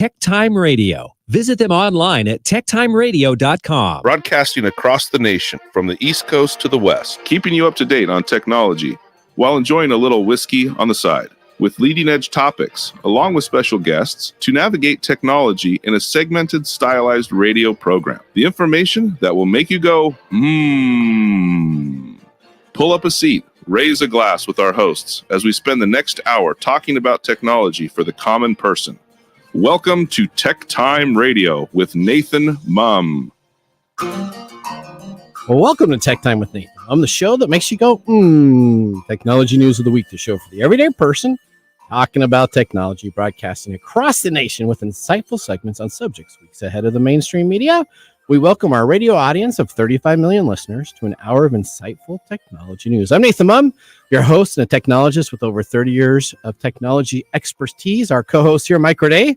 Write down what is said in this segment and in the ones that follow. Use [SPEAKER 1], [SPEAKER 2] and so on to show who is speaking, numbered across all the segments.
[SPEAKER 1] TechTime Radio. Visit them online at techtimeradio.com.
[SPEAKER 2] Broadcasting across the nation from the East Coast to the West, keeping you up to date on technology while enjoying a little whiskey on the side, with leading-edge topics, along with special guests, to navigate technology in a segmented, stylized radio program. The information that will make you go, Pull up a seat, raise a glass with our hosts as we spend the next hour talking about technology for the common person. Welcome to TechTime Radio with Nathan Mumm.
[SPEAKER 3] Well, welcome to Tech Time with Nathan. I'm the show that makes you go, Technology news of the week, the show for the everyday person, talking about technology, broadcasting across the nation with insightful segments on subjects weeks ahead of the mainstream media. We welcome our radio audience of 35 million listeners to an hour of insightful technology news. I'm Nathan Mumm, your host and a technologist with over 30 years of technology expertise. Our co-host here, Mike Roday,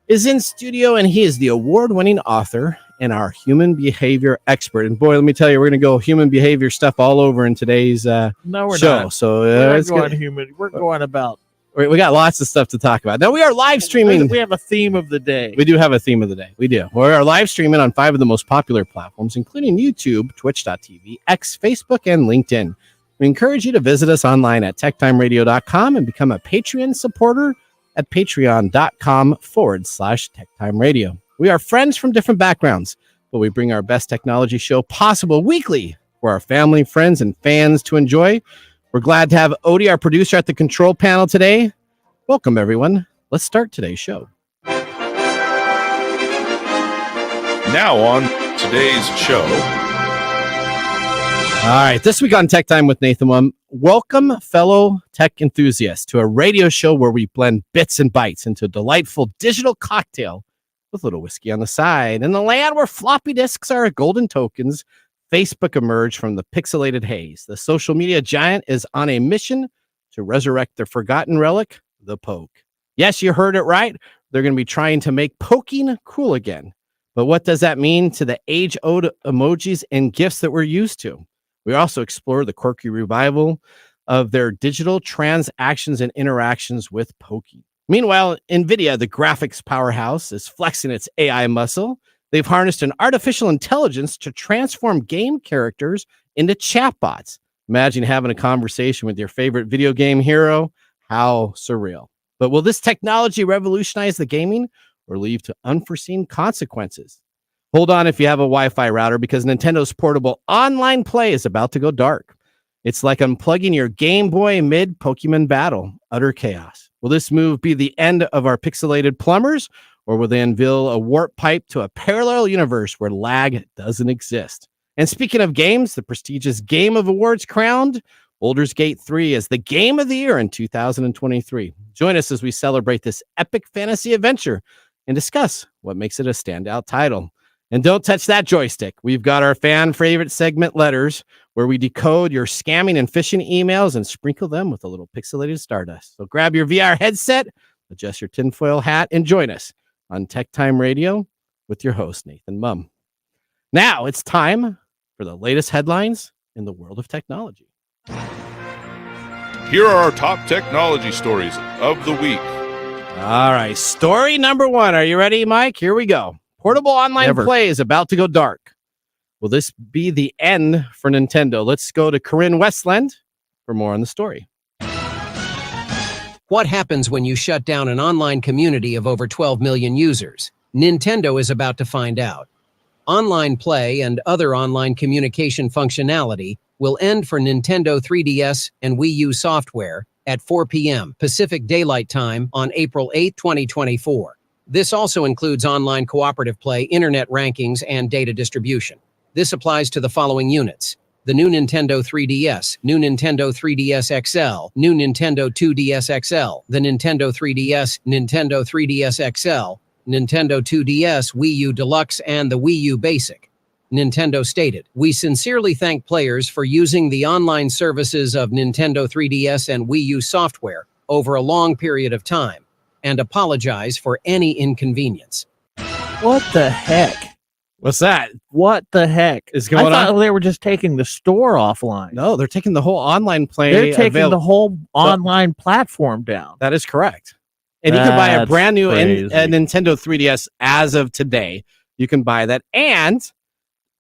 [SPEAKER 3] is in studio, and he is the award-winning author and our human behavior expert. And boy, let me tell you, we're going to go human behavior stuff all over in today's
[SPEAKER 4] no, we're
[SPEAKER 3] show.
[SPEAKER 4] Not.
[SPEAKER 3] So
[SPEAKER 4] we're not going human. We're going about.
[SPEAKER 3] We got lots of stuff to talk about. Now, we are live streaming.
[SPEAKER 4] We have a theme of the day.
[SPEAKER 3] We do have a theme of the day. We do. We are live streaming on 5 of the most popular platforms, including YouTube, Twitch.tv, X, Facebook, and LinkedIn. We encourage you to visit us online at techtimeradio.com and become a Patreon supporter at patreon.com/techtimeradio. We are friends from different backgrounds, but we bring our best technology show possible weekly for our family, friends, and fans to enjoy. We're glad to have Odie, our producer, at the control panel today. Welcome, everyone. Let's start today's show.
[SPEAKER 2] Now on today's show.
[SPEAKER 3] All right, this week on Tech Time with Nathan Mumm, welcome, fellow tech enthusiasts, to a radio show where we blend bits and bytes into a delightful digital cocktail with a little whiskey on the side. In the land where floppy disks are golden tokens, Facebook emerged from the pixelated haze. The social media giant is on a mission to resurrect the forgotten relic, the poke. Yes, you heard it right. They're going to be trying to make poking cool again. But what does that mean to the age-old emojis and GIFs that we're used to? We also explore the quirky revival of their digital transactions and interactions with poking. Meanwhile, Nvidia, the graphics powerhouse, is flexing its AI muscle. They've harnessed an artificial intelligence to transform game characters into chatbots. Imagine having a conversation with your favorite video game hero. How surreal. But will this technology revolutionize the gaming or lead to unforeseen consequences? Hold on if you have a Wi-Fi router, because Nintendo's portable online play is about to go dark. It's like unplugging your Game Boy mid-Pokemon battle. Utter chaos. Will this move be the end of our pixelated plumbers, or will they unveil a warp pipe to a parallel universe where lag doesn't exist? And speaking of games, the prestigious Game of Awards crowned Boulders Gate 3 as the Game of the Year in 2023. Join us as we celebrate this epic fantasy adventure and discuss what makes it a standout title. And don't touch that joystick. We've got our fan favorite segment, Letters, where we decode your scamming and phishing emails and sprinkle them with a little pixelated stardust. So grab your VR headset, adjust your tinfoil hat, and join us on Tech Time Radio with your host, Nathan Mumm. Now it's time for the latest headlines in the world of technology.
[SPEAKER 2] Here are our top technology stories of the week.
[SPEAKER 3] All right, story number 1. Are you ready, Mike? Here we go. Portable online play is about to go dark. Will this be the end for Nintendo? Let's go to Corinne Westland for more on the story.
[SPEAKER 5] What happens when you shut down an online community of over 12 million users? Nintendo is about to find out. Online play and other online communication functionality will end for Nintendo 3DS and Wii U software at 4 p.m. Pacific Daylight Time on April 8, 2024. This also includes online cooperative play, internet rankings, and data distribution. This applies to the following units: the new Nintendo 3DS, new Nintendo 3DS XL, new Nintendo 2DS XL, the Nintendo 3DS, Nintendo 3DS XL, Nintendo 2DS, Wii U Deluxe, and the Wii U Basic. Nintendo stated, "We sincerely thank players for using the online services of Nintendo 3DS and Wii U software over a long period of time, and apologize for any inconvenience."
[SPEAKER 4] What the heck?
[SPEAKER 3] What's that?
[SPEAKER 4] What the heck
[SPEAKER 3] is going on?
[SPEAKER 4] I thought they were just taking the store offline.
[SPEAKER 3] No, they're taking the whole online play.
[SPEAKER 4] They're taking the whole online platform down.
[SPEAKER 3] That is correct. And you can buy a
[SPEAKER 4] That's
[SPEAKER 3] brand new
[SPEAKER 4] crazy.
[SPEAKER 3] Nintendo 3DS as of today. You can buy that. And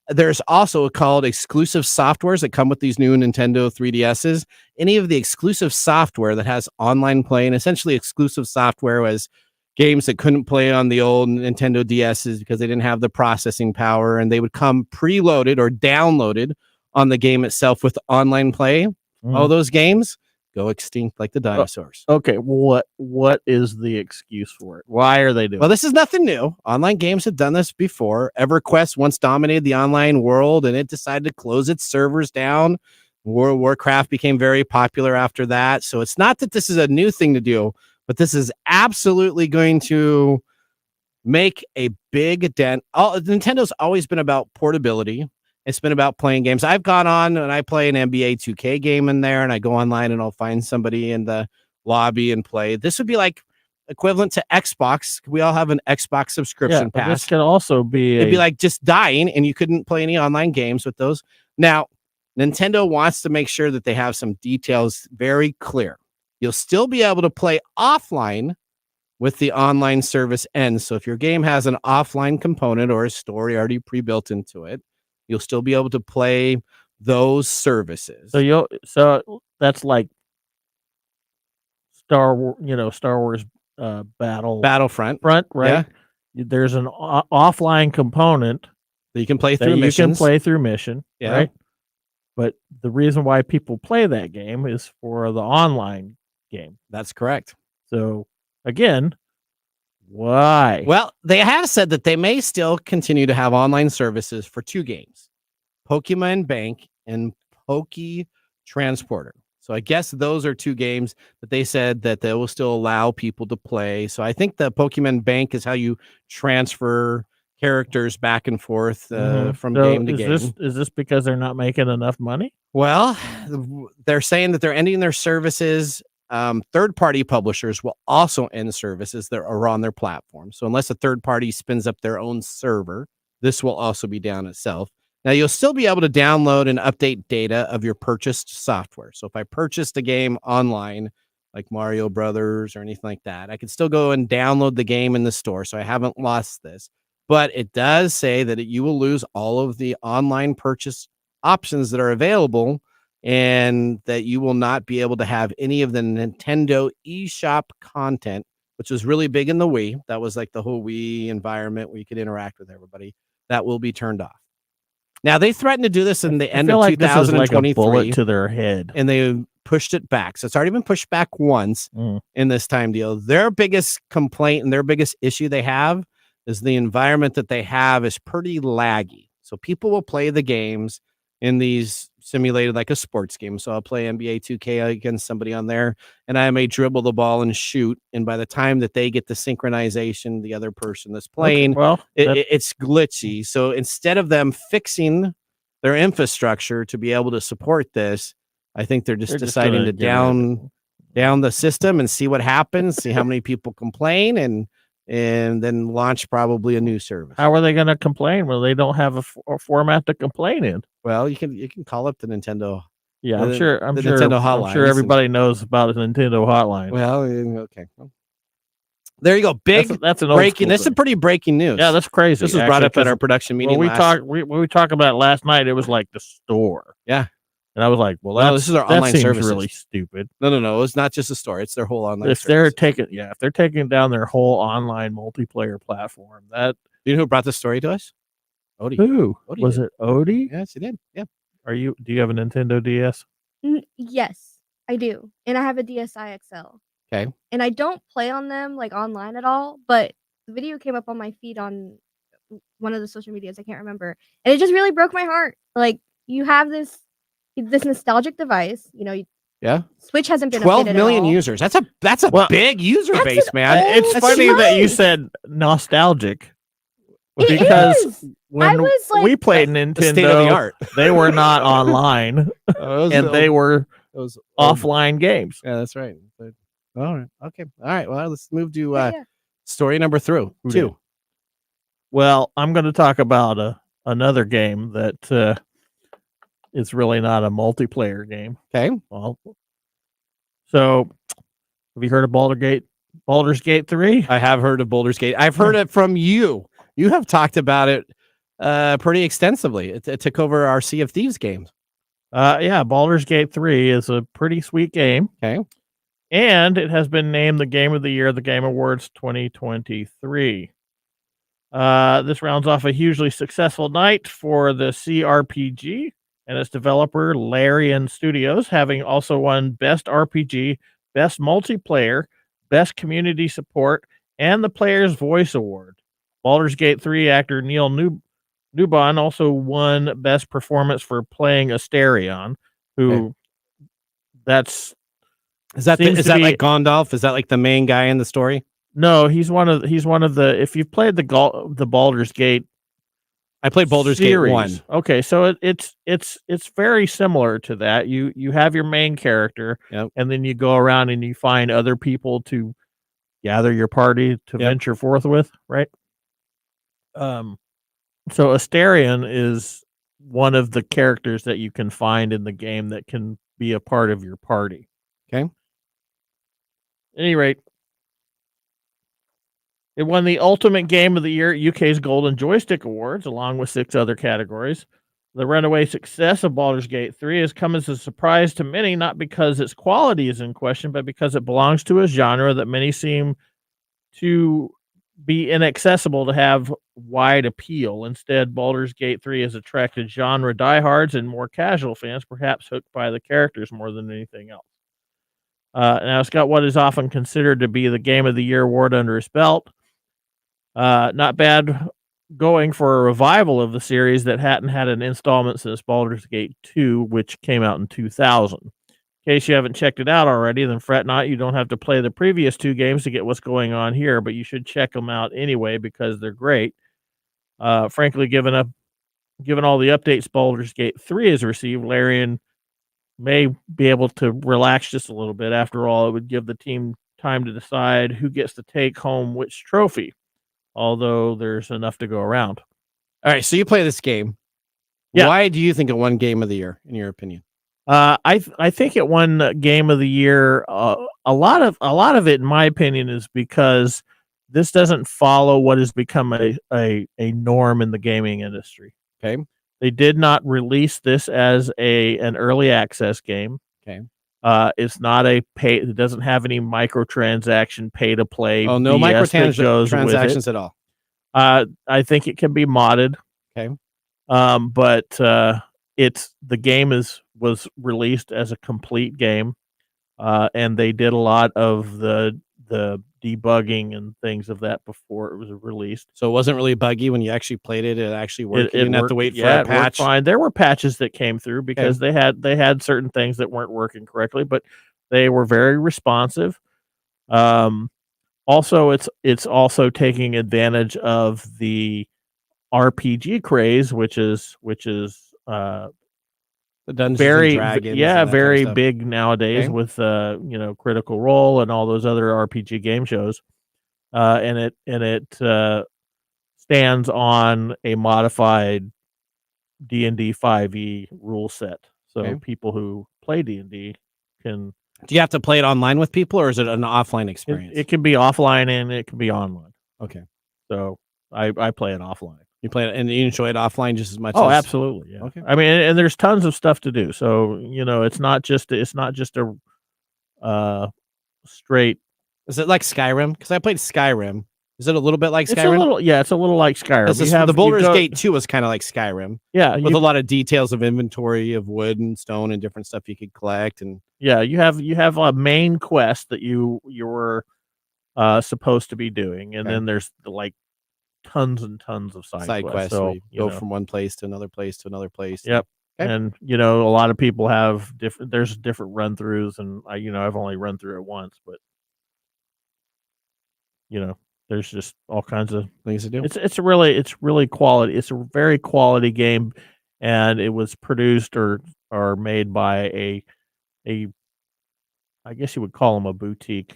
[SPEAKER 3] there's also called exclusive softwares that come with these new Nintendo 3DSs. Any of the exclusive software that has online play, and essentially exclusive software was games that couldn't play on the old Nintendo DSs because they didn't have the processing power, and they would come preloaded or downloaded on the game itself with online play. All those games go extinct like the dinosaurs.
[SPEAKER 4] Okay, what is the excuse for it? Why are they doing
[SPEAKER 3] Well, this is nothing new. Online games have done this before. EverQuest once dominated the online world, and it decided to close its servers down. World of Warcraft became very popular after that. So it's not that this is a new thing to do, but this is absolutely going to make a big dent. Nintendo's always been about portability. It's been about playing games. I've gone on and I play an NBA 2K game in there, and I go online and I'll find somebody in the lobby and play. This would be like equivalent to Xbox. We all have an Xbox subscription
[SPEAKER 4] but
[SPEAKER 3] pass.
[SPEAKER 4] this could also be
[SPEAKER 3] It'd be like just dying and you couldn't play any online games with those. Now, Nintendo wants to make sure that they have some details very clear. You'll still be able to play offline with the online service ends. So if your game has an offline component or a story already pre-built into it, you'll still be able to play those services.
[SPEAKER 4] So that's like Star Wars
[SPEAKER 3] Battlefront,
[SPEAKER 4] right?
[SPEAKER 3] Yeah.
[SPEAKER 4] There's an offline component
[SPEAKER 3] that you can play
[SPEAKER 4] that
[SPEAKER 3] through
[SPEAKER 4] you
[SPEAKER 3] missions.
[SPEAKER 4] can play through mission,
[SPEAKER 3] Yeah.
[SPEAKER 4] right? But the reason why people play that game is for the online game.
[SPEAKER 3] That's correct.
[SPEAKER 4] So again, why?
[SPEAKER 3] Well, they have said that they may still continue to have online services for two games, Pokemon Bank and Poke Transporter. So I guess those are two games that they said that they will still allow people to play. So I think the Pokemon Bank is how you transfer characters back and forth from game to game.
[SPEAKER 4] Is this because they're not making enough money?
[SPEAKER 3] Well, they're saying that they're ending their services. Third-party publishers will also end services that are on their platform. So unless a third party spins up their own server, this will also be down itself. Now, you'll still be able to download and update data of your purchased software. So if I purchased a game online, like Mario Brothers or anything like that, I can still go and download the game in the store. So I haven't lost this. But it does say that you will lose all of the online purchase options that are available, and that you will not be able to have any of the Nintendo eShop content, which was really big in the Wii. That was like the whole Wii environment where you could interact with everybody. That will be turned off. Now, they threatened to do this in the end of 2023.
[SPEAKER 4] This is like a bullet to their head.
[SPEAKER 3] And they pushed it back. So it's already been pushed back once in this time deal. Their biggest complaint and their biggest issue they have is the environment that they have is pretty laggy. So people will play the games in these simulated like a sports game. So I'll play NBA 2K against somebody on there, and I may dribble the ball and shoot. And by the time that they get the synchronization, the other person that's playing, it's glitchy. So instead of them fixing their infrastructure to be able to support this, I think they're deciding to down the system and see what happens, see how many people complain, and then launch probably a new service.
[SPEAKER 4] How are they going to complain when they don't have a format to complain in?
[SPEAKER 3] Well, you can call up the Nintendo.
[SPEAKER 4] Yeah, I'm sure
[SPEAKER 3] Nintendo hotline.
[SPEAKER 4] I'm sure everybody knows about the Nintendo hotline.
[SPEAKER 3] Well, okay. There you go. Big.
[SPEAKER 4] That's an
[SPEAKER 3] breaking. This is pretty breaking news.
[SPEAKER 4] Yeah, that's crazy.
[SPEAKER 3] This was brought up at our production meeting.
[SPEAKER 4] When we talked about it last night, it was like the store.
[SPEAKER 3] Yeah.
[SPEAKER 4] And I was like, well,
[SPEAKER 3] this is our online service.
[SPEAKER 4] Really stupid.
[SPEAKER 3] No. It's not just a store. It's their whole online.
[SPEAKER 4] If they're taking down their whole online multiplayer platform, that
[SPEAKER 3] you know who brought this story to us? Odie.
[SPEAKER 4] Who
[SPEAKER 3] Odie
[SPEAKER 4] was
[SPEAKER 3] did.
[SPEAKER 4] it? Odie?
[SPEAKER 3] Yes, he did. Yeah.
[SPEAKER 4] Do you have a Nintendo DS?
[SPEAKER 6] Yes, I do, and I have a DSi XL.
[SPEAKER 3] Okay.
[SPEAKER 6] And I don't play on them like online at all, but the video came up on my feed on one of the social medias. I can't remember, and it just really broke my heart. Like, you have this nostalgic device,
[SPEAKER 3] Yeah.
[SPEAKER 6] Switch hasn't been
[SPEAKER 3] 12
[SPEAKER 6] updated
[SPEAKER 3] million
[SPEAKER 6] at all.
[SPEAKER 3] users. That's a big user base, man.
[SPEAKER 4] It's funny that you said nostalgic. Because when we played Nintendo,
[SPEAKER 3] state of the art,
[SPEAKER 4] they were not online, they were offline games.
[SPEAKER 3] Yeah, that's right. All right. Okay. All right. Well, let's move to story number 2.
[SPEAKER 4] Well, I'm going to talk about another game that is really not a multiplayer game.
[SPEAKER 3] Okay.
[SPEAKER 4] Well, so have you heard of Boulders Gate? Boulders Gate 3.
[SPEAKER 3] I have heard of Boulders Gate. I've heard it from you. You have talked about it pretty extensively. It took over our Sea of Thieves games.
[SPEAKER 4] Yeah, Boulders Gate 3 is a pretty sweet game.
[SPEAKER 3] Okay.
[SPEAKER 4] And it has been named the Game of the Year at the Game Awards 2023. This rounds off a hugely successful night for the CRPG and its developer, Larian Studios, having also won Best RPG, Best Multiplayer, Best Community Support, and the Player's Voice Award. Baldur's Gate 3 actor Neil Newbon also won Best Performance for playing Asterion, who
[SPEAKER 3] Is that like Gondalf? Is that like the main guy in the story?
[SPEAKER 4] No, he's one of the. If you've played the Baldur's Gate,
[SPEAKER 3] I played Baldur's
[SPEAKER 4] series,
[SPEAKER 3] Gate 1.
[SPEAKER 4] Okay, so it's very similar to that. You have your main character,
[SPEAKER 3] Yep.
[SPEAKER 4] and then you go around and you find other people to gather your party to venture forth with, right? So Asterion is one of the characters that you can find in the game that can be a part of your party.
[SPEAKER 3] Okay.
[SPEAKER 4] At any rate, it won the Ultimate Game of the Year at UK's Golden Joystick Awards, along with 6 other categories. The runaway success of Baldur's Gate 3 has come as a surprise to many, not because its quality is in question, but because it belongs to a genre that many seem to be inaccessible to have wide appeal. Instead, Baldur's Gate 3 has attracted genre diehards and more casual fans, perhaps hooked by the characters more than anything else. Now, it's got what is often considered to be the Game of the Year award under its belt. Not bad going for a revival of the series that hadn't had an installment since Baldur's Gate 2, which came out in 2000. In case you haven't checked it out already, then fret not. You don't have to play the previous 2 games to get what's going on here, but you should check them out anyway because they're great. Frankly, given all the updates Baldur's Gate 3 has received, Larian may be able to relax just a little bit. After all, it would give the team time to decide who gets to take home which trophy, although there's enough to go around.
[SPEAKER 3] All right, so you play this game.
[SPEAKER 4] Yeah.
[SPEAKER 3] Why do you think it won Game of the Year, in your opinion?
[SPEAKER 4] I think it won Game of the Year. A lot of it, in my opinion, is because this doesn't follow what has become a norm in the gaming industry.
[SPEAKER 3] Okay.
[SPEAKER 4] They did not release this as an early access game.
[SPEAKER 3] Okay.
[SPEAKER 4] It's not a pay. It doesn't have any microtransaction pay to play.
[SPEAKER 3] Oh, no microtransactions at all.
[SPEAKER 4] I think it can be modded.
[SPEAKER 3] Okay.
[SPEAKER 4] But the game was released as a complete game, and they did a lot of the debugging and things of that before it was released.
[SPEAKER 3] So it wasn't really buggy when you actually played it. It actually worked. You didn't have to wait for a patch.
[SPEAKER 4] Fine. There were patches that came through because they had certain things that weren't working correctly, but they were very responsive. Also, it's also taking advantage of the RPG craze, which is
[SPEAKER 3] the Dungeons
[SPEAKER 4] very
[SPEAKER 3] and Dragons,
[SPEAKER 4] very big nowadays with Critical Role and all those other RPG game shows, and it stands on a modified D&D 5e rule set, so people who play D&D can.
[SPEAKER 3] Do you have to play it online with people, or is it an offline experience?
[SPEAKER 4] It can be offline and it can be online.
[SPEAKER 3] Okay,
[SPEAKER 4] so I play it offline.
[SPEAKER 3] You play it and you enjoy it offline just as much.
[SPEAKER 4] Oh, absolutely. Yeah.
[SPEAKER 3] Okay.
[SPEAKER 4] I mean, and there's tons of stuff to do. So it's not just a straight.
[SPEAKER 3] Is it like Skyrim? Because I played Skyrim. Is it a little bit like Skyrim?
[SPEAKER 4] It's a little like Skyrim.
[SPEAKER 3] The Boulders Gate 2 was kind of like Skyrim.
[SPEAKER 4] Yeah,
[SPEAKER 3] with a lot of details of inventory of wood and stone and different stuff you could collect. And
[SPEAKER 4] yeah, you have a main quest that you were supposed to be doing, and then there's tons and tons of side quests. So
[SPEAKER 3] you go from one place to another place to another place.
[SPEAKER 4] Yep.
[SPEAKER 3] Okay.
[SPEAKER 4] And a lot of people have there's different run throughs, and I've only run through it once, but there's just all kinds of
[SPEAKER 3] things to do.
[SPEAKER 4] It's really quality. It's a very quality game, and it was produced or made by a I guess you would call them a boutique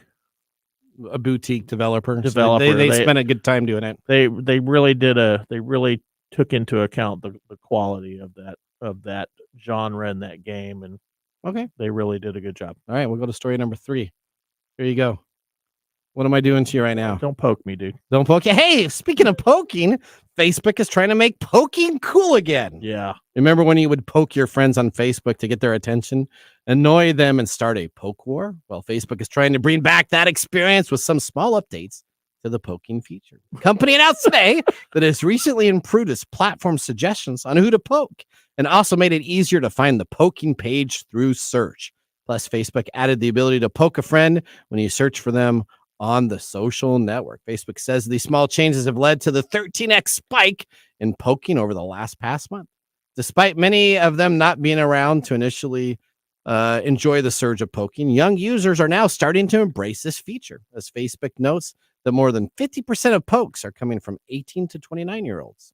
[SPEAKER 3] developer.
[SPEAKER 4] So
[SPEAKER 3] they spent a good time doing it.
[SPEAKER 4] They really took into account the quality of that genre in that game, and
[SPEAKER 3] okay,
[SPEAKER 4] they really did a good job.
[SPEAKER 3] All right, we'll go to story number 3. Here you go. What am I doing to you right now?
[SPEAKER 4] Don't poke me, dude.
[SPEAKER 3] Don't poke. Hey, speaking of poking, Facebook is trying to make poking cool again.
[SPEAKER 4] Yeah.
[SPEAKER 3] Remember when you would poke your friends on Facebook to get their attention, annoy them, and start a poke war? Well, Facebook is trying to bring back that experience with some small updates to the poking feature. The company announced today that it has recently improved its platform suggestions on who to poke and also made it easier to find the poking page through search. Plus, Facebook added the ability to poke a friend when you search for them on the social network. Facebook says these small changes have led to the 13x spike in poking over the past month. Despite many of them not being around to initially enjoy the surge of poking, young users are now starting to embrace this feature, as Facebook notes that more than 50% of pokes are coming from 18 to 29-year-olds.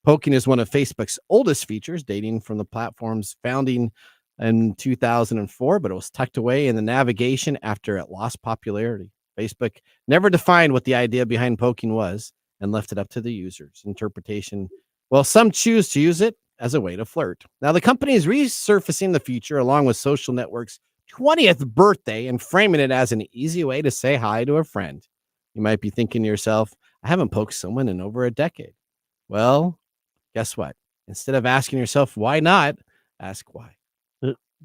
[SPEAKER 3] Poking is one of Facebook's oldest features, dating from the platform's founding in 2004, but it was tucked away in the navigation after it lost popularity. Facebook never defined what the idea behind poking was and left it up to the user's interpretation. Well, some choose to use it as a way to flirt. Now, the company is resurfacing the feature along with Social Network's 20th birthday and framing it as an easy way to say hi to a friend. You might be thinking to yourself, I haven't poked someone in over a decade. Well, guess what? Instead of asking yourself, why not, ask why.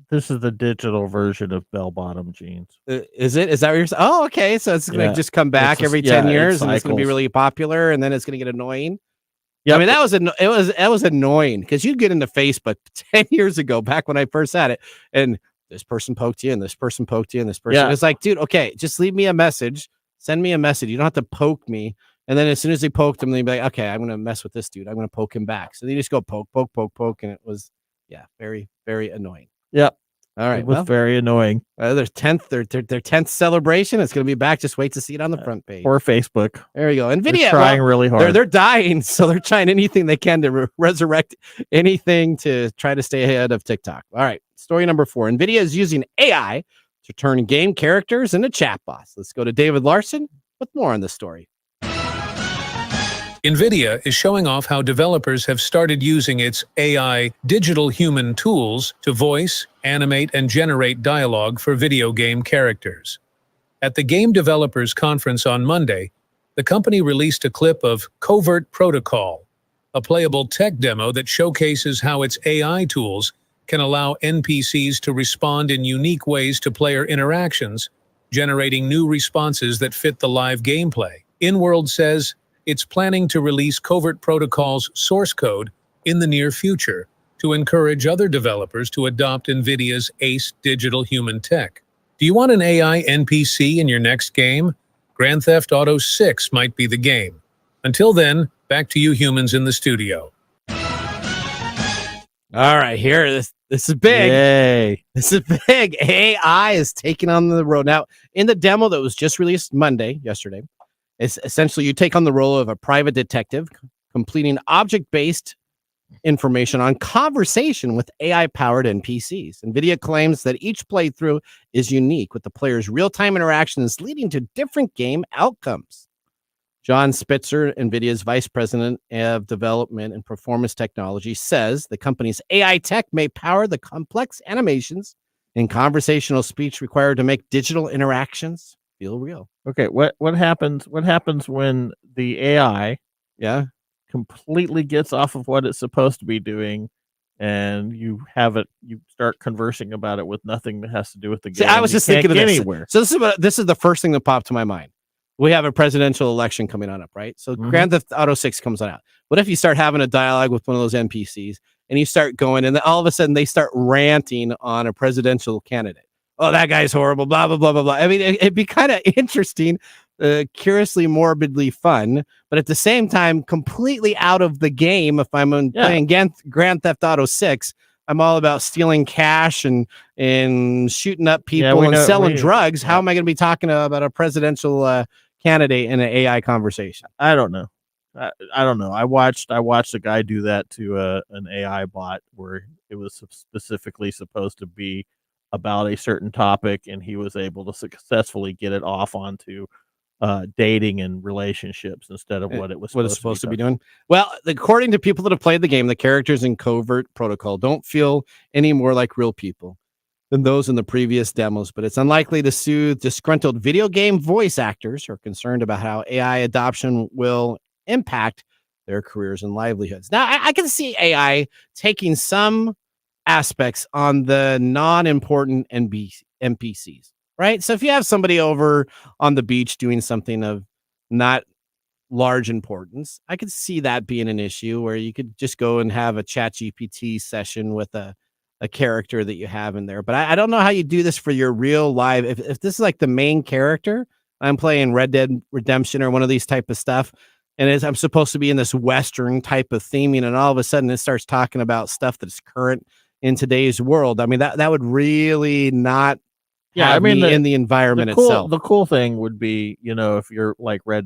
[SPEAKER 4] This is the digital version of bell-bottom jeans.
[SPEAKER 3] Is it? Is that what you're saying? Oh, okay. So it's going to just come back every 10 years and it's going to be really popular and then it's going to get annoying. Yeah, I mean, that was annoying because you'd get into Facebook 10 years ago, back when I first had it, and this person poked you and this person poked you and this person. Yeah. It's like, dude, okay, just leave me a message. Send me a message. You don't have to poke me. And then as soon as they poked him, they'd be like, okay, I'm going to mess with this dude. I'm going to poke him back. So they just go poke. And it was, very, very annoying.
[SPEAKER 4] Yep.
[SPEAKER 3] All right.
[SPEAKER 4] It was very annoying.
[SPEAKER 3] Their 10th celebration. It's going to be back. Just wait to see it on the front page.
[SPEAKER 4] Or Facebook.
[SPEAKER 3] There you go. Nvidia
[SPEAKER 4] trying really hard.
[SPEAKER 3] They're dying, so they're trying anything they can to resurrect anything to try to stay ahead of TikTok. All right. Story number 4. Nvidia is using AI to turn game characters into chatbots. Let's go to David Larson with more on this story.
[SPEAKER 7] Nvidia is showing off how developers have started using its AI digital human tools to voice, animate, and generate dialogue for video game characters. At the Game Developers Conference on Monday, the company released a clip of Covert Protocol, a playable tech demo that showcases how its AI tools can allow NPCs to respond in unique ways to player interactions, generating new responses that fit the live gameplay. InWorld says it's planning to release Covert Protocol's source code in the near future to encourage other developers to adopt NVIDIA's ACE digital human tech. Do you want an AI NPC in your next game? Grand Theft Auto 6 might be the game. Until then, back to you humans in the studio.
[SPEAKER 3] All right, here, this is big.
[SPEAKER 4] Yay.
[SPEAKER 3] This is big. AI is taking on the road. Now, in the demo that was just released yesterday, it's essentially you take on the role of a private detective, completing object-based information on conversation with AI-powered NPCs. NVIDIA claims that each playthrough is unique, with the player's real-time interactions leading to different game outcomes. John Spitzer, NVIDIA's Vice President of Development and Performance Technology, says the company's AI tech may power the complex animations and conversational speech required to make digital interactions feel real.
[SPEAKER 4] Okay, what happens when the AI completely gets off of what it's supposed to be doing and you start conversing about it with nothing that has to do with the game?
[SPEAKER 3] See, I was just thinking of this.
[SPEAKER 4] Anywhere.
[SPEAKER 3] So this is the first thing that popped to my mind. We have a presidential election coming on up, right? So Grand Theft Auto 6 comes on out. What if you start having a dialogue with one of those NPCs and you start going and then all of a sudden they start ranting on a presidential candidate? Oh, that guy's horrible, blah, blah, blah, blah, blah. I mean, it'd be kind of interesting, curiously, morbidly fun, but at the same time, completely out of the game. If I'm playing Grand Theft Auto 6, I'm all about stealing cash and shooting up people and selling drugs. How am I going to be talking about a presidential candidate in an AI conversation?
[SPEAKER 4] I don't know. I don't know. I watched a guy do that to an AI bot where it was specifically supposed to be about a certain topic, and he was able to successfully get it off onto dating and relationships instead of what it was supposed to be
[SPEAKER 3] doing. Well, according to people that have played the game, the characters in Covert Protocol don't feel any more like real people. than those in the previous demos, but it's unlikely to soothe disgruntled video game voice actors who are concerned about how AI adoption will impact their careers and livelihoods. Now, I can see AI taking some aspects on the non-important NPCs, right? So if you have somebody over on the beach doing something of not large importance, I could see that being an issue where you could just go and have a chat GPT session with a character that you have in there. But I don't know how you do this for your real live. If this is like the main character, I'm playing Red Dead Redemption or one of these type of stuff, and I'm supposed to be in this Western type of theming, and all of a sudden it starts talking about stuff that's current in today's world. I mean, that would really not have me in the environment itself.
[SPEAKER 4] The cool thing would be, if you're like why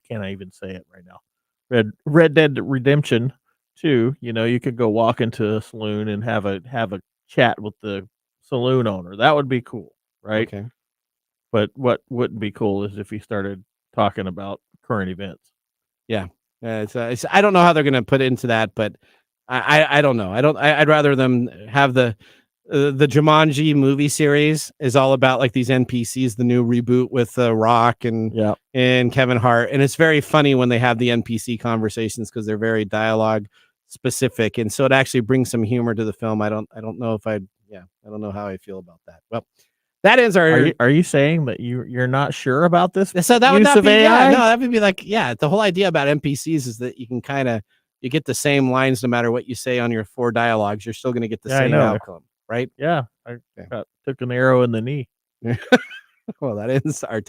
[SPEAKER 4] can't I even say it right now? Red Dead Redemption 2, you could go walk into a saloon and have a chat with the saloon owner. That would be cool, right?
[SPEAKER 3] Okay.
[SPEAKER 4] But what wouldn't be cool is if he started talking about current events.
[SPEAKER 3] Yeah. I don't know how they're going to put into that, but I don't know. I'd rather them have the Jumanji movie series is all about like these NPCs, the new reboot with Rock and Kevin Hart. And it's very funny when they have the NPC conversations because they're very dialogue specific. And so it actually brings some humor to the film. I don't know I don't know how I feel about that. Well, that ends our.
[SPEAKER 4] Are you saying that you're not sure about this?
[SPEAKER 3] So that would
[SPEAKER 4] use
[SPEAKER 3] not
[SPEAKER 4] of
[SPEAKER 3] be,
[SPEAKER 4] AI?
[SPEAKER 3] no, that would be like, the whole idea about NPCs is that you can you get the same lines no matter what you say on your 4 dialogues. You're still going to get the same outcome, right?
[SPEAKER 4] Yeah. I took an arrow in the knee.
[SPEAKER 3] Well, that ends our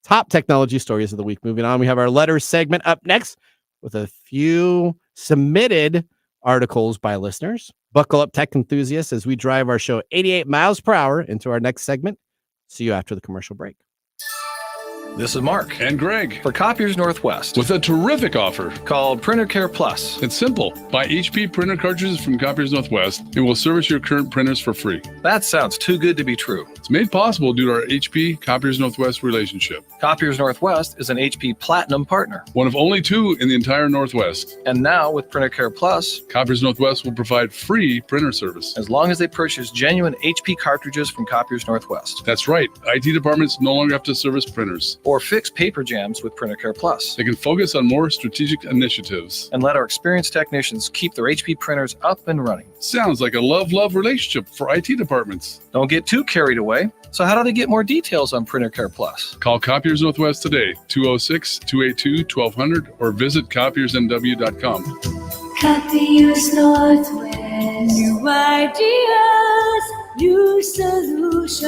[SPEAKER 3] top technology stories of the week. Moving on, we have our letters segment up next with a few submitted articles by listeners. Buckle up, tech enthusiasts, as we drive our show 88 miles per hour into our next segment. See you after the commercial break.
[SPEAKER 8] This is Mark
[SPEAKER 9] and Greg
[SPEAKER 8] for Copiers Northwest
[SPEAKER 9] with a terrific offer
[SPEAKER 8] called Printer Care Plus.
[SPEAKER 9] It's simple. Buy HP printer cartridges from Copiers Northwest and we'll service your current printers for free.
[SPEAKER 8] That sounds too good to be true.
[SPEAKER 9] It's made possible due to our HP Copiers Northwest relationship.
[SPEAKER 8] Copiers Northwest is an HP Platinum partner,
[SPEAKER 9] one of only 2 in the entire Northwest.
[SPEAKER 8] And now with Printer Care Plus,
[SPEAKER 9] Copiers Northwest will provide free printer service
[SPEAKER 8] as long as they purchase genuine HP cartridges from Copiers Northwest.
[SPEAKER 9] That's right. IT departments no longer have to service printers
[SPEAKER 8] or fix paper jams with Printer Care Plus.
[SPEAKER 9] They can focus on more strategic initiatives
[SPEAKER 8] and let our experienced technicians keep their HP printers up and running.
[SPEAKER 9] Sounds like a love-love relationship for IT departments.
[SPEAKER 8] Don't get too carried away. So how do they get more details on Printer Care Plus?
[SPEAKER 9] Call Copiers Northwest today, 206-282-1200, or visit copiersnw.com.
[SPEAKER 10] Copiers Northwest. New ideas, new solutions.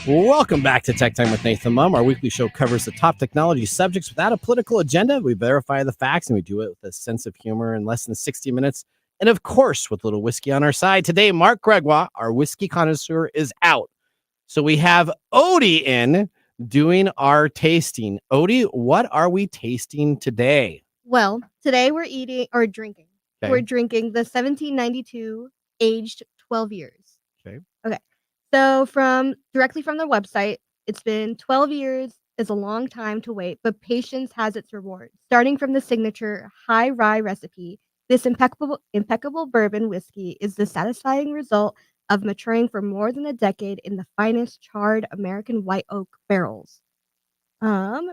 [SPEAKER 3] Welcome back to Tech Time with Nathan Mumm. Our weekly show covers the top technology subjects without a political agenda. We verify the facts and we do it with a sense of humor in less than 60 minutes. And of course, with a little whiskey on our side. Today, Mark Gregoire, our whiskey connoisseur, is out. So we have Odie in doing our tasting. Odie, what are we tasting today?
[SPEAKER 6] Well, today we're drinking.
[SPEAKER 3] Okay.
[SPEAKER 6] We're drinking the 1792 aged 12 years.
[SPEAKER 3] Okay.
[SPEAKER 6] So directly from their website, it's been 12 years is a long time to wait, but patience has its reward. Starting from the signature high rye recipe, this impeccable bourbon whiskey is the satisfying result of maturing for more than a decade in the finest charred American white oak barrels.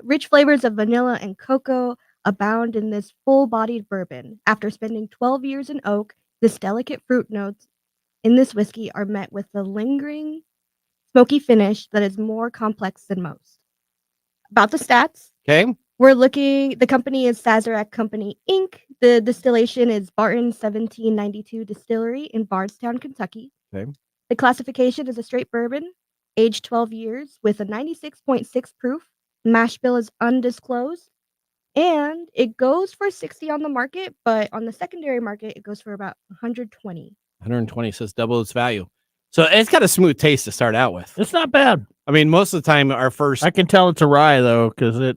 [SPEAKER 6] Rich flavors of vanilla and cocoa abound in this full-bodied bourbon. After spending 12 years in oak, this delicate fruit notes in this whiskey are met with the lingering, smoky finish that is more complex than most. About the stats.
[SPEAKER 3] Okay.
[SPEAKER 6] The company is Sazerac Company, Inc. The distillation is Barton 1792 Distillery in Bardstown, Kentucky.
[SPEAKER 3] Okay.
[SPEAKER 6] The classification is a straight bourbon, aged 12 years with a 96.6 proof. Mash bill is undisclosed. And it goes for $60 on the market, but on the secondary market, it goes for about $120.
[SPEAKER 3] 120 says double its value. So it's got a smooth taste to start out with.
[SPEAKER 4] It's not bad.
[SPEAKER 3] I mean, most of the time, our first.
[SPEAKER 4] I can tell it's a rye though, because it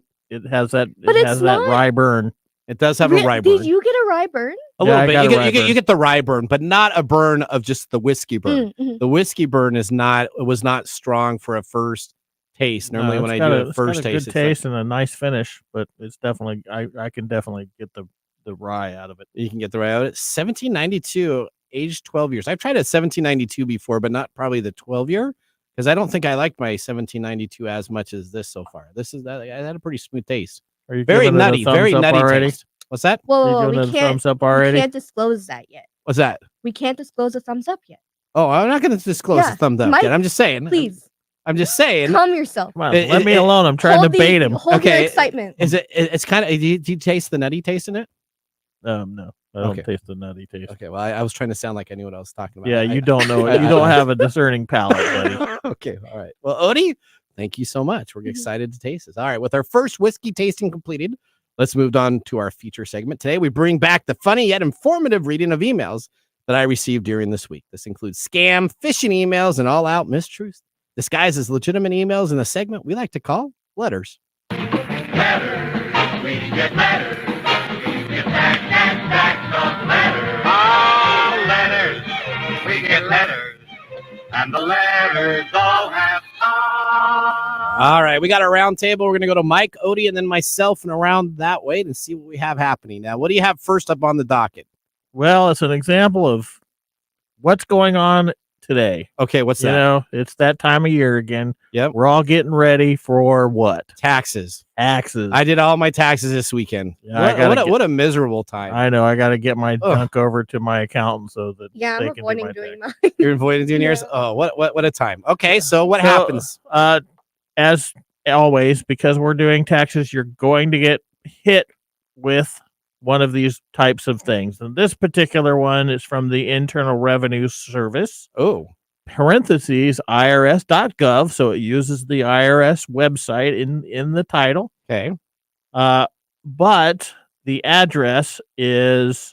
[SPEAKER 4] has that.
[SPEAKER 6] But
[SPEAKER 4] it has that rye burn.
[SPEAKER 3] It does have a rye burn.
[SPEAKER 6] Did you get a rye burn?
[SPEAKER 3] A little bit. You get the rye burn, but not a burn of just the whiskey burn.
[SPEAKER 6] Mm-hmm.
[SPEAKER 3] The whiskey burn was not strong for a first taste. Normally, when I do it first
[SPEAKER 4] got a
[SPEAKER 3] taste,
[SPEAKER 4] good taste and a nice finish, but it's definitely I can definitely get the rye out of it.
[SPEAKER 3] You can get the rye out of it. 1792, aged 12 years. I've tried a 1792 before, but not probably the 12-year, because I don't think I liked my 1792 as much as this so far. This is that I had a pretty smooth taste.
[SPEAKER 4] Are you
[SPEAKER 3] Very
[SPEAKER 4] giving it a
[SPEAKER 3] nutty,
[SPEAKER 4] thumbs
[SPEAKER 3] very
[SPEAKER 4] up
[SPEAKER 3] nutty
[SPEAKER 4] already?
[SPEAKER 3] taste. What's that?
[SPEAKER 6] Whoa,
[SPEAKER 4] Are you
[SPEAKER 6] whoa,
[SPEAKER 4] giving
[SPEAKER 6] we
[SPEAKER 4] it a
[SPEAKER 6] can't.
[SPEAKER 4] thumbs up
[SPEAKER 6] We
[SPEAKER 4] already?
[SPEAKER 6] can't disclose that yet.
[SPEAKER 3] What's that?
[SPEAKER 6] We can't disclose a thumbs up yet.
[SPEAKER 3] Oh, I'm not going to disclose
[SPEAKER 6] Yeah,
[SPEAKER 3] the thumbs up
[SPEAKER 6] Mike,
[SPEAKER 3] yet. I'm just saying.
[SPEAKER 6] Please
[SPEAKER 3] I'm just saying.
[SPEAKER 6] calm yourself.
[SPEAKER 4] Come on, let me alone. I'm trying to bait him.
[SPEAKER 6] Hold your
[SPEAKER 3] Okay,
[SPEAKER 6] excitement.
[SPEAKER 3] Is it? It's kind of. Do you taste the nutty taste in it?
[SPEAKER 4] No, I don't
[SPEAKER 3] Okay.
[SPEAKER 4] taste the nutty taste.
[SPEAKER 3] Okay. Well, I was trying to sound like I knew what I was talking about.
[SPEAKER 4] Yeah, you don't know it. You don't have a discerning palate, buddy.
[SPEAKER 3] Okay. All right. Well, Odie, thank you so much. We're excited to taste this. All right. With our first whiskey tasting completed, let's move on to our feature segment. Today, we bring back the funny yet informative reading of emails that I received during this week. This includes scam, phishing emails, and all-out mistruths disguised as legitimate emails in a segment we like to call Letters.
[SPEAKER 10] Letters, we get letters. We get stacks of letters. Oh, letters, we get letters. And the letters all have
[SPEAKER 3] All right, we got a round table. We're going to go to Mike, Odie, and then myself and around that way and see what we have happening. Now, what do you have first up on the docket?
[SPEAKER 4] Well, it's an example of what's going on today.
[SPEAKER 3] Okay, what's that?
[SPEAKER 4] You know, it's that time of year again.
[SPEAKER 3] Yep.
[SPEAKER 4] We're all getting ready for what?
[SPEAKER 3] Taxes.
[SPEAKER 4] Taxes.
[SPEAKER 3] I did all my taxes this weekend.
[SPEAKER 4] Yeah,
[SPEAKER 3] What a miserable time.
[SPEAKER 4] I know. I got to get my junk over to my accountant so that
[SPEAKER 6] Yeah,
[SPEAKER 4] they
[SPEAKER 6] I'm
[SPEAKER 4] can
[SPEAKER 6] avoiding
[SPEAKER 4] do
[SPEAKER 6] doing
[SPEAKER 4] my
[SPEAKER 6] mine.
[SPEAKER 3] You're avoiding doing yours? Oh, what a time. Okay, so what happens?
[SPEAKER 4] As always, because we're doing taxes, you're going to get hit with one of these types of things. And this particular one is from the Internal Revenue Service.
[SPEAKER 3] Oh.
[SPEAKER 4] Parentheses, IRS.gov. So it uses the IRS website in the title.
[SPEAKER 3] Okay.
[SPEAKER 4] But the address is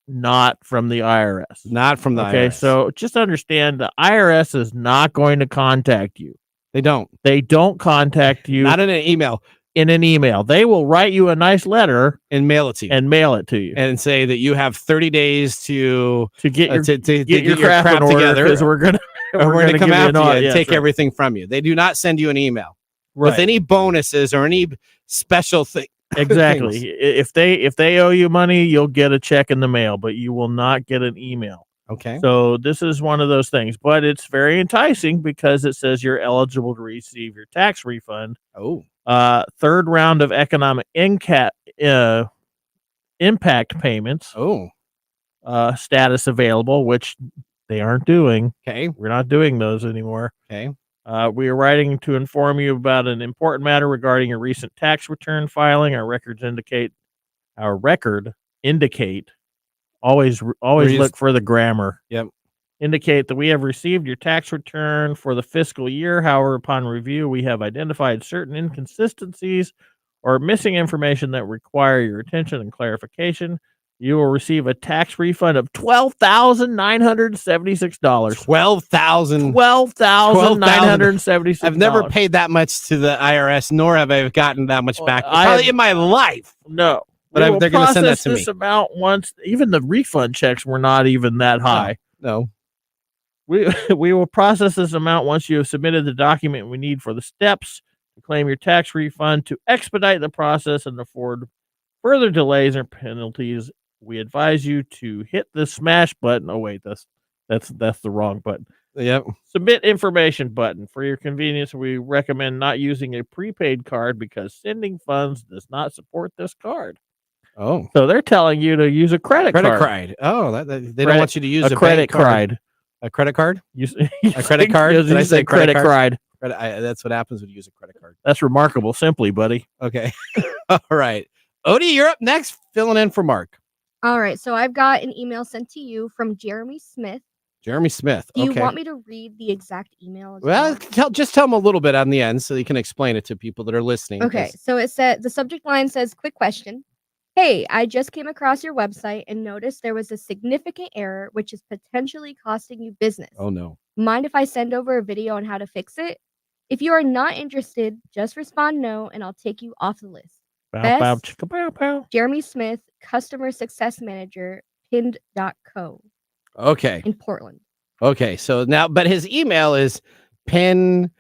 [SPEAKER 4] not from the IRS.
[SPEAKER 3] Not from the IRS.
[SPEAKER 4] Okay, so just understand the IRS is not going to contact you.
[SPEAKER 3] They don't.
[SPEAKER 4] They don't contact you.
[SPEAKER 3] Not in an email.
[SPEAKER 4] In an email. They will write you a nice letter
[SPEAKER 3] and mail it to you.
[SPEAKER 4] And
[SPEAKER 3] say that you have 30 days to
[SPEAKER 4] get your
[SPEAKER 3] get
[SPEAKER 4] your crap in order,
[SPEAKER 3] together,
[SPEAKER 4] because we're gonna
[SPEAKER 3] come after you and
[SPEAKER 4] yes,
[SPEAKER 3] take
[SPEAKER 4] right.
[SPEAKER 3] everything from you. They do not send you an email with
[SPEAKER 4] Right.
[SPEAKER 3] any bonuses or any special thing.
[SPEAKER 4] Exactly.
[SPEAKER 3] things.
[SPEAKER 4] If they owe you money, you'll get a check in the mail, but you will not get an email.
[SPEAKER 3] Okay.
[SPEAKER 4] So this is one of those things, but it's very enticing because it says you're eligible to receive your tax refund.
[SPEAKER 3] Oh.
[SPEAKER 4] Third round of economic impact payments.
[SPEAKER 3] Oh.
[SPEAKER 4] Status available, which they aren't doing.
[SPEAKER 3] Okay.
[SPEAKER 4] We're not doing those anymore.
[SPEAKER 3] Okay.
[SPEAKER 4] We are writing to inform you about an important matter regarding your recent tax return filing. Our record indicate. Always look for the grammar.
[SPEAKER 3] Yep.
[SPEAKER 4] Indicate that we have received your tax return for the fiscal year. However, upon review, we have identified certain inconsistencies or missing information that require your attention and clarification. You will receive a tax refund of $12,976. $12,976.
[SPEAKER 3] I've never paid that much to the IRS, nor have I gotten that much back.
[SPEAKER 4] I
[SPEAKER 3] Probably
[SPEAKER 4] have-
[SPEAKER 3] in my life.
[SPEAKER 4] No.
[SPEAKER 3] But they're going to send that to me.
[SPEAKER 4] This amount once. Even the refund checks were not even that high.
[SPEAKER 3] No.
[SPEAKER 4] We will process this amount once you have submitted the document we need for the steps to claim your tax refund. To expedite the process and afford further delays or penalties, we advise you to hit the smash button. Oh wait, that's the wrong button.
[SPEAKER 3] Yep.
[SPEAKER 4] Submit information button. For your convenience, we recommend not using a prepaid card because sending funds does not support this card.
[SPEAKER 3] Oh.
[SPEAKER 4] So they're telling you to use a credit card.
[SPEAKER 3] Oh, they don't want you to use
[SPEAKER 4] a credit card.
[SPEAKER 3] A credit card?
[SPEAKER 4] A
[SPEAKER 3] credit card?
[SPEAKER 4] Did I say credit card?
[SPEAKER 3] That's what happens when you use a credit card.
[SPEAKER 4] That's remarkable, simply, buddy.
[SPEAKER 3] Okay. All right. Odie, you're up next, filling in for Mark.
[SPEAKER 6] All right, so I've got an email sent to you from Jeremy Smith.
[SPEAKER 3] Jeremy Smith.
[SPEAKER 6] Do you
[SPEAKER 3] okay.
[SPEAKER 6] want me to read the exact email?
[SPEAKER 3] Well, just tell them a little bit on the end so you can explain it to people that are listening.
[SPEAKER 6] Okay, so it said the subject line says, "Quick question. Hey, I just came across your website and noticed there was a significant error which is potentially costing you business.
[SPEAKER 3] Oh no.
[SPEAKER 6] Mind if I send over a video on how to fix it? If you are not interested, just respond no and I'll take you off the list.
[SPEAKER 4] Bow, bow, chicka, bow, bow.
[SPEAKER 6] Jeremy Smith, Customer Success Manager, pinned.co
[SPEAKER 3] Okay.
[SPEAKER 6] in Portland."
[SPEAKER 3] Okay, so now, but his email is pin.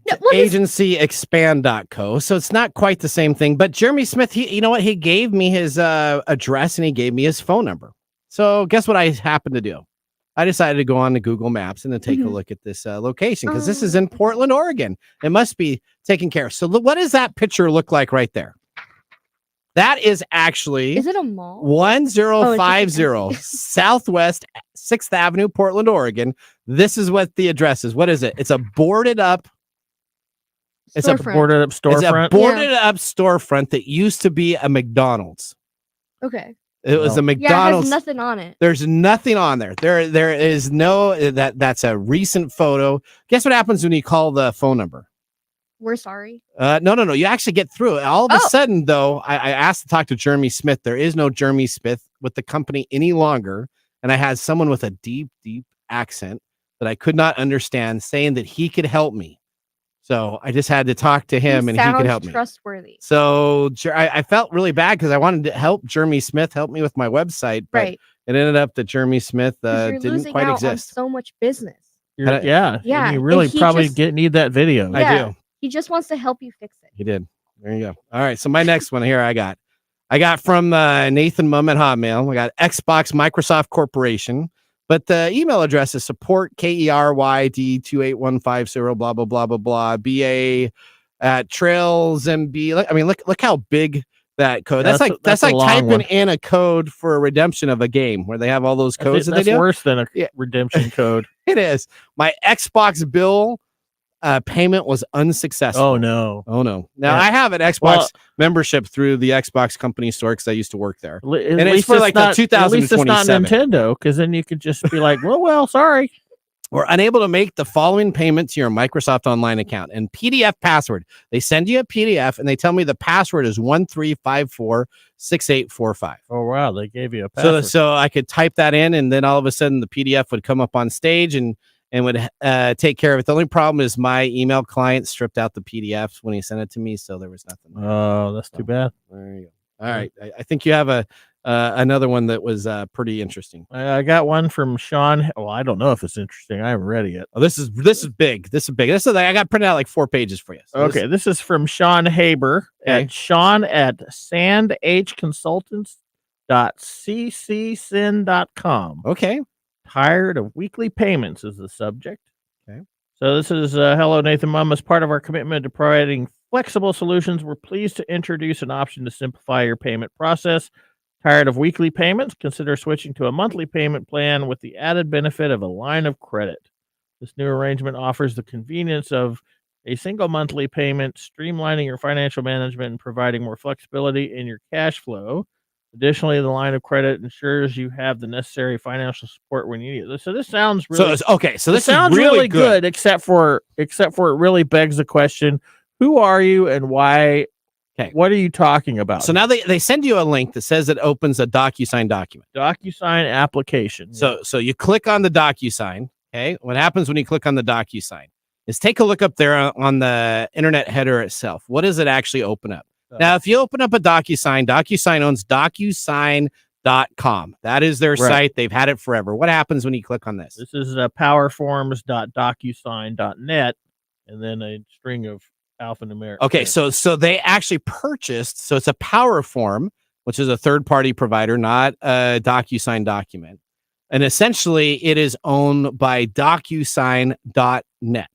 [SPEAKER 6] No, well,
[SPEAKER 3] agencyexpand.co. So it's not quite the same thing. But Jeremy Smith, you know what? He gave me his address and he gave me his phone number. So guess what I happened to do? I decided to go on to Google Maps and to take a look at this location because this is in Portland, Oregon. It must be taken care of. So what does that picture look like right there? That is actually
[SPEAKER 6] is it a mall?
[SPEAKER 3] 1050 Southwest 6th Avenue, Portland, Oregon. This is what the address is. What is it? It's a boarded up.
[SPEAKER 4] It's a boarded up storefront.
[SPEAKER 3] It's a boarded up storefront that used to be a McDonald's.
[SPEAKER 6] Okay.
[SPEAKER 3] It was a
[SPEAKER 6] Yeah, it
[SPEAKER 3] McDonald's.
[SPEAKER 6] has nothing on it.
[SPEAKER 3] There's nothing on there. There is no that's a recent photo. Guess what happens when you call the phone number?
[SPEAKER 6] We're sorry.
[SPEAKER 3] No. You actually get through. All of a sudden, though, I asked to talk to Jeremy Smith. There is no Jeremy Smith with the company any longer, and I had someone with a deep, deep accent that I could not understand saying that he could help me. So I just had to talk to him, and he could help me.
[SPEAKER 6] Trustworthy.
[SPEAKER 3] So I felt really bad because I wanted to help Jeremy Smith help me with my website, but
[SPEAKER 6] Right.
[SPEAKER 3] it ended up that Jeremy Smith
[SPEAKER 6] You're
[SPEAKER 3] didn't
[SPEAKER 6] losing
[SPEAKER 3] quite
[SPEAKER 6] out
[SPEAKER 3] exist.
[SPEAKER 6] on so much business.
[SPEAKER 4] Yeah.
[SPEAKER 6] Yeah,
[SPEAKER 4] And you really
[SPEAKER 6] and he
[SPEAKER 4] probably
[SPEAKER 6] just-
[SPEAKER 4] need that video.
[SPEAKER 3] I
[SPEAKER 6] Yeah.
[SPEAKER 3] do.
[SPEAKER 6] He just wants to help you fix it.
[SPEAKER 3] He did. There you go. All right. So my next one here I got from Nathan Mumm at Hotmail. I got Xbox Microsoft Corporation, but the email address is support KERYD28150 blah blah blah blah blah BA at Trails MB. I mean, look how big that code.
[SPEAKER 4] Yeah,
[SPEAKER 3] that's
[SPEAKER 4] a
[SPEAKER 3] like
[SPEAKER 4] long
[SPEAKER 3] typing
[SPEAKER 4] one.
[SPEAKER 3] in a code for a redemption of a game where they have all those codes that they
[SPEAKER 4] That's
[SPEAKER 3] do.
[SPEAKER 4] worse than a
[SPEAKER 3] Yeah.
[SPEAKER 4] redemption code.
[SPEAKER 3] It is. My Xbox bill payment was unsuccessful.
[SPEAKER 4] Oh no.
[SPEAKER 3] Now
[SPEAKER 4] Yeah.
[SPEAKER 3] I have an Xbox
[SPEAKER 4] Well-
[SPEAKER 3] membership through the Xbox company store because I used to work there.
[SPEAKER 4] At
[SPEAKER 3] And it's
[SPEAKER 4] least
[SPEAKER 3] for like the
[SPEAKER 4] At least it's not
[SPEAKER 3] 2027.
[SPEAKER 4] Nintendo, because then you could just be like, well, sorry.
[SPEAKER 3] We're unable to make the following payment to your Microsoft Online account and PDF password. They send you a PDF and they tell me the password is 13546845.
[SPEAKER 4] Oh wow, they gave you a password.
[SPEAKER 3] So I could type that in and then all of a sudden the PDF would come up on stage and would take care of it. The only problem is my email client stripped out the PDFs when he sent it to me, so there was nothing there.
[SPEAKER 4] Oh, that's too bad.
[SPEAKER 3] There you go. All right. I think you have another one that was pretty interesting.
[SPEAKER 4] I got one from Sean. Well, I don't know if it's interesting. I haven't read it yet.
[SPEAKER 3] Oh, this is big. This is big. I got printed out like 4 pages for you. So
[SPEAKER 4] Okay, this is from Sean Haber
[SPEAKER 3] Okay.
[SPEAKER 4] at Sean at sandhconsultants.cccsin.com.
[SPEAKER 3] Okay.
[SPEAKER 4] Tired of weekly payments is the subject.
[SPEAKER 3] Okay.
[SPEAKER 4] So this is hello, Nathan Mumm. As part of our commitment to providing flexible solutions, we're pleased to introduce an option to simplify your payment process. Tired of weekly payments? Consider switching to a monthly payment plan with the added benefit of a line of credit. This new arrangement offers the convenience of a single monthly payment, streamlining your financial management and providing more flexibility in your cash flow. Additionally, the line of credit ensures you have the necessary financial support when you need it. So this sounds really
[SPEAKER 3] So this
[SPEAKER 4] sounds
[SPEAKER 3] is really
[SPEAKER 4] good, except for it really begs the question: who are you and why?
[SPEAKER 3] Okay.
[SPEAKER 4] What are you talking about?
[SPEAKER 3] So now they send you a link that says it opens a DocuSign document.
[SPEAKER 4] DocuSign application.
[SPEAKER 3] So you click on the DocuSign. Okay. What happens when you click on the DocuSign is take a look up there on the internet header itself. What does it actually open up? Now, if you open up a DocuSign owns DocuSign.com. That is their site. They've had it forever. What happens when you click on this?
[SPEAKER 4] This is powerforms.docusign.net, and then a string of alphanumeric.
[SPEAKER 3] Okay, so they actually purchased. So it's a PowerForm, which is a third-party provider, not a DocuSign document, and essentially it is owned by DocuSign.net.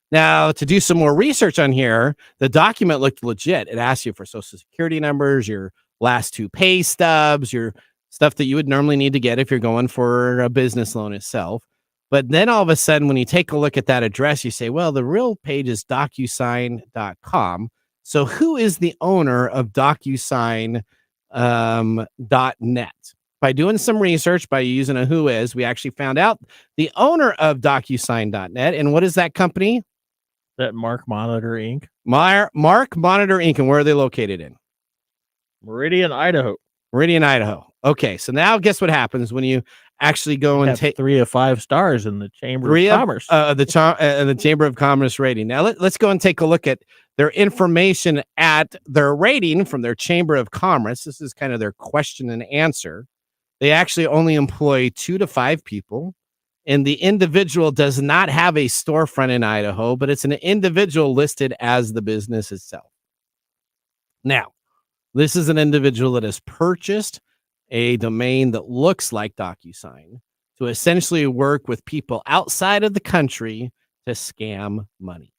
[SPEAKER 3] Now, to do some more research on here, the document looked legit. It asks you for social security numbers, your last 2 pay stubs, your stuff that you would normally need to get if you're going for a business loan itself. But then all of a sudden, when you take a look at that address, you say, well, the real page is DocuSign.com. So who is the owner of DocuSign .net? By doing some research, by using a who is, we actually found out the owner of DocuSign.net. And what is that company?
[SPEAKER 4] That Mark Monitor Inc.
[SPEAKER 3] Mark Monitor Inc. And where are they located in?
[SPEAKER 4] Meridian, Idaho.
[SPEAKER 3] Meridian, Idaho. Okay, so now guess what happens when you actually go and take
[SPEAKER 4] 3 of 5 stars in the Chamber of Commerce.
[SPEAKER 3] The Chamber of Commerce rating. Now let's go and take a look at their information at their rating from their Chamber of Commerce. This is kind of their question and answer. They actually only employ 2 to 5 people. And the individual does not have a storefront in Idaho, but it's an individual listed as the business itself. Now, this is an individual that has purchased a domain that looks like DocuSign to essentially work with people outside of the country to scam money.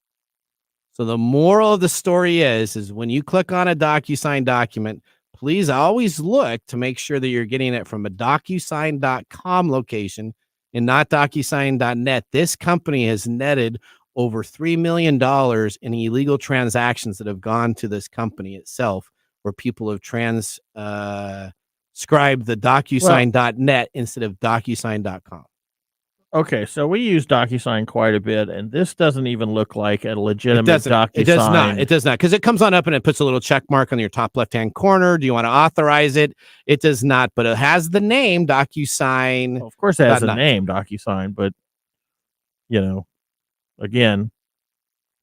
[SPEAKER 3] So the moral of the story is when you click on a DocuSign document, please always look to make sure that you're getting it from a DocuSign.com location and not DocuSign.net. This company has netted over $3 million in illegal transactions that have gone to this company itself, where people have transcribed the DocuSign.net instead of DocuSign.com.
[SPEAKER 4] Okay, so we use DocuSign quite a bit, and this doesn't even look like a legitimate DocuSign.
[SPEAKER 3] It does not. It does not, because it comes on up and it puts a little check mark on your top left-hand corner. Do you want to authorize it? It does not, but it has the name DocuSign.
[SPEAKER 4] Well, of course, it has a name DocuSign, but again,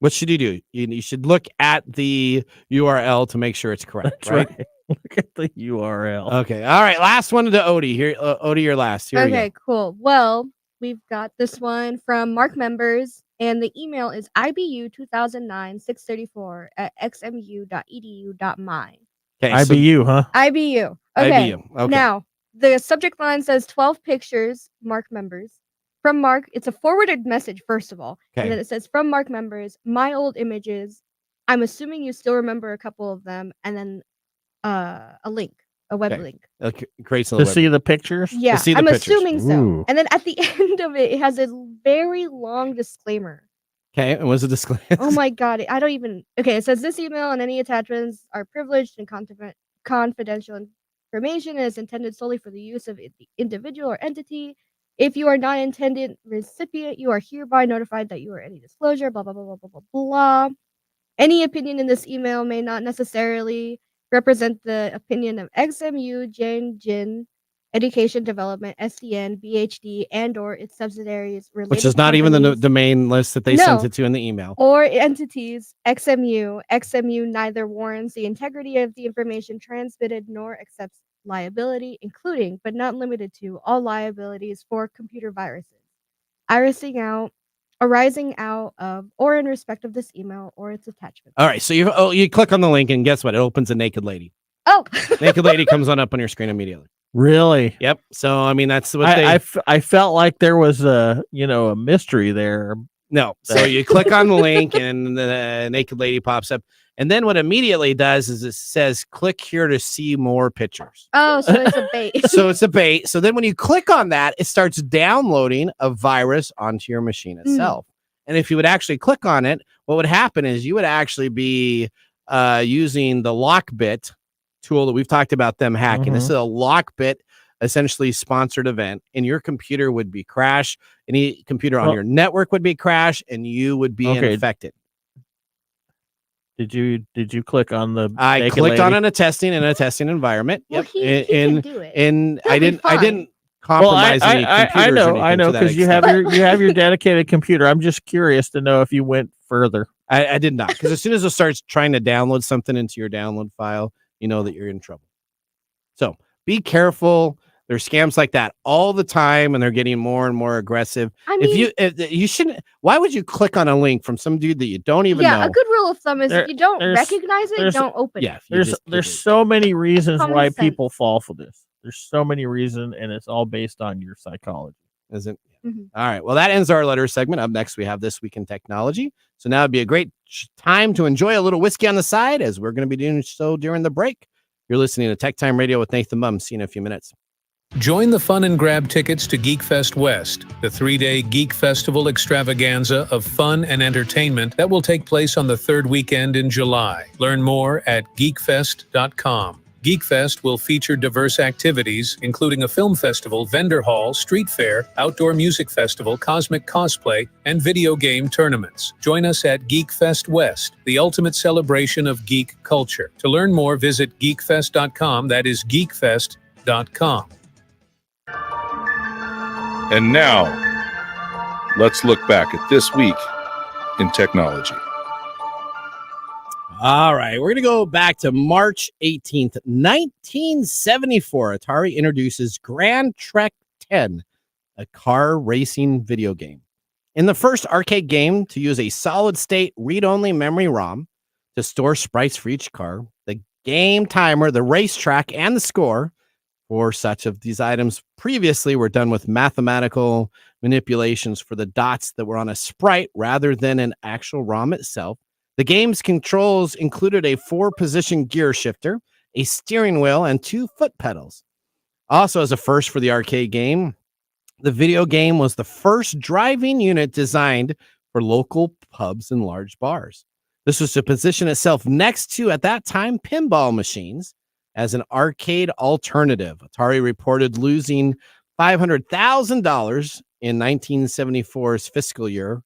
[SPEAKER 3] what should you do? You should look at the URL to make sure it's correct.
[SPEAKER 4] That's right. Look at the URL.
[SPEAKER 3] Okay. All right. Last one to Odie. Here, Odie, you're last. Here
[SPEAKER 6] Okay, cool. Well, we've got this one from Mark Members, and the email is ibu2009-634@xmu.edu.my.
[SPEAKER 3] Okay,
[SPEAKER 4] IBU, huh?
[SPEAKER 6] IBU. Okay.
[SPEAKER 3] IBU. Okay.
[SPEAKER 6] Now, the subject line says 12 pictures, Mark Members. From Mark, it's a forwarded message, first of all.
[SPEAKER 3] Okay.
[SPEAKER 6] And then it says, from Mark Members, my old images. I'm assuming you still remember a couple of them. And then a link, a web link.
[SPEAKER 3] Creates a
[SPEAKER 4] To see the pictures?
[SPEAKER 6] Yeah,
[SPEAKER 3] see the
[SPEAKER 6] I'm
[SPEAKER 3] pictures.
[SPEAKER 6] assuming so.
[SPEAKER 4] Ooh.
[SPEAKER 6] And then at the end of it, it has a very long disclaimer.
[SPEAKER 3] Okay. And what's the disclaimer?
[SPEAKER 6] Oh my God. I don't even. Okay. It says this email and any attachments are privileged and confidential information and is intended solely for the use of the individual or entity. If you are not intended recipient, you are hereby notified that you are any disclosure, blah, blah, blah, blah, blah, blah, blah. Any opinion in this email may not necessarily represent the opinion of XMU, Jin, Education Development, SDN, BHD, and or its subsidiaries related
[SPEAKER 3] Which is not even the domain list that they sent it to in the email.
[SPEAKER 6] Or entities, XMU. XMU neither warrants the integrity of the information transmitted nor accepts liability, including but not limited to all liabilities for computer viruses arising out of or in respect of this email or its attachment.
[SPEAKER 3] All right, so you click on the link and guess what? It opens a naked lady.
[SPEAKER 6] Oh,
[SPEAKER 3] naked lady comes on up on your screen immediately.
[SPEAKER 4] Really?
[SPEAKER 3] Yep. So I mean, that's what
[SPEAKER 4] I felt like there was a mystery there.
[SPEAKER 3] No. So you click on the link and the naked lady pops up. And then what immediately does is it says, click here to see more pictures.
[SPEAKER 6] Oh, so it's a bait.
[SPEAKER 3] So it's a bait. So then when you click on that, it starts downloading a virus onto your machine itself. And if you would actually click on it, what would happen is you would actually be using the Lockbit tool that we've talked about them hacking. This is a Lockbit essentially sponsored event, and your computer would be crash. Any computer on your network would be crash, and you would be infected.
[SPEAKER 4] Did you click on the?
[SPEAKER 3] I clicked on a testing in a testing environment.
[SPEAKER 6] Well,
[SPEAKER 3] yep.
[SPEAKER 6] he can do it.
[SPEAKER 3] And
[SPEAKER 6] He'll
[SPEAKER 3] I
[SPEAKER 6] be
[SPEAKER 3] didn't compromise any computers.
[SPEAKER 4] I know, because you have your dedicated computer. I'm just curious to know if you went further.
[SPEAKER 3] I did not, because as soon as it starts trying to download something into your download file, you know that you're in trouble. So be careful. There's scams like that all the time, and they're getting more and more aggressive.
[SPEAKER 6] I mean,
[SPEAKER 3] if you shouldn't. Why would you click on a link from some dude that you don't even know?
[SPEAKER 6] Yeah, a good rule of thumb is if you don't recognize it, don't open it.
[SPEAKER 4] There's so many reasons why people fall for this. There's so many reasons, and it's all based on your psychology.
[SPEAKER 3] Is it? All right. Well, that ends our letter segment. Up next, we have This Week in Technology. So now would be a great time to enjoy a little whiskey on the side, as we're going to be doing so during the break. You're listening to TechTime Radio with Nathan Mumm. See you in a few minutes.
[SPEAKER 7] Join the fun and grab tickets to GeekFest West, the 3-day Geek Festival extravaganza of fun and entertainment that will take place on the third weekend in July. Learn more at geekfest.com. GeekFest will feature diverse activities, including a film festival, vendor hall, street fair, outdoor music festival, cosmic cosplay, and video game tournaments. Join us at GeekFest West, the ultimate celebration of geek culture. To learn more, visit geekfest.com. That is geekfest.com.
[SPEAKER 2] And now, let's look back at this week in technology.
[SPEAKER 3] All right, we're going to go back to March 18th, 1974. Atari introduces Grand Trek 10, a car racing video game. In the first arcade game to use a solid-state read-only memory ROM to store sprites for each car, the game timer, the racetrack, and the score for such of these items previously were done with mathematical manipulations for the dots that were on a sprite rather than an actual ROM itself. The game's controls included a 4-position gear shifter, a steering wheel, and 2 foot pedals. Also, as a first for the arcade game, the video game was the first driving unit designed for local pubs and large bars. This was to position itself next to, at that time, pinball machines as an arcade alternative. Atari reported losing $500,000 in 1974's fiscal year,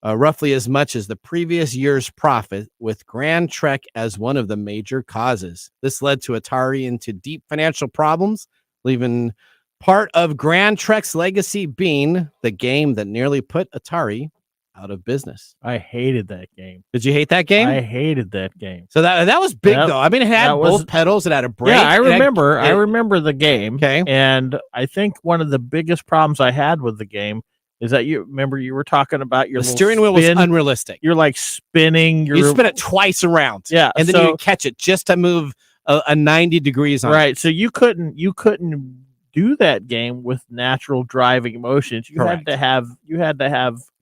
[SPEAKER 3] roughly as much as the previous year's profit, with Grand Trek as one of the major causes. This led to Atari into deep financial problems, leaving part of Grand Trek's legacy being the game that nearly put Atari out of business.
[SPEAKER 4] I hated that game.
[SPEAKER 3] Did you hate that game?
[SPEAKER 4] I hated that game.
[SPEAKER 3] So that was big though. I mean, it had both pedals. It had a brake.
[SPEAKER 4] Yeah, I remember the game.
[SPEAKER 3] Okay.
[SPEAKER 4] And I think one of the biggest problems I had with the game is that you were talking about your
[SPEAKER 3] the steering wheel was unrealistic.
[SPEAKER 4] You're like spinning.
[SPEAKER 3] You spin it twice around.
[SPEAKER 4] Yeah,
[SPEAKER 3] and then you catch it just to move a 90 degrees on.
[SPEAKER 4] Right. So you couldn't do that game with natural driving motions. You had to have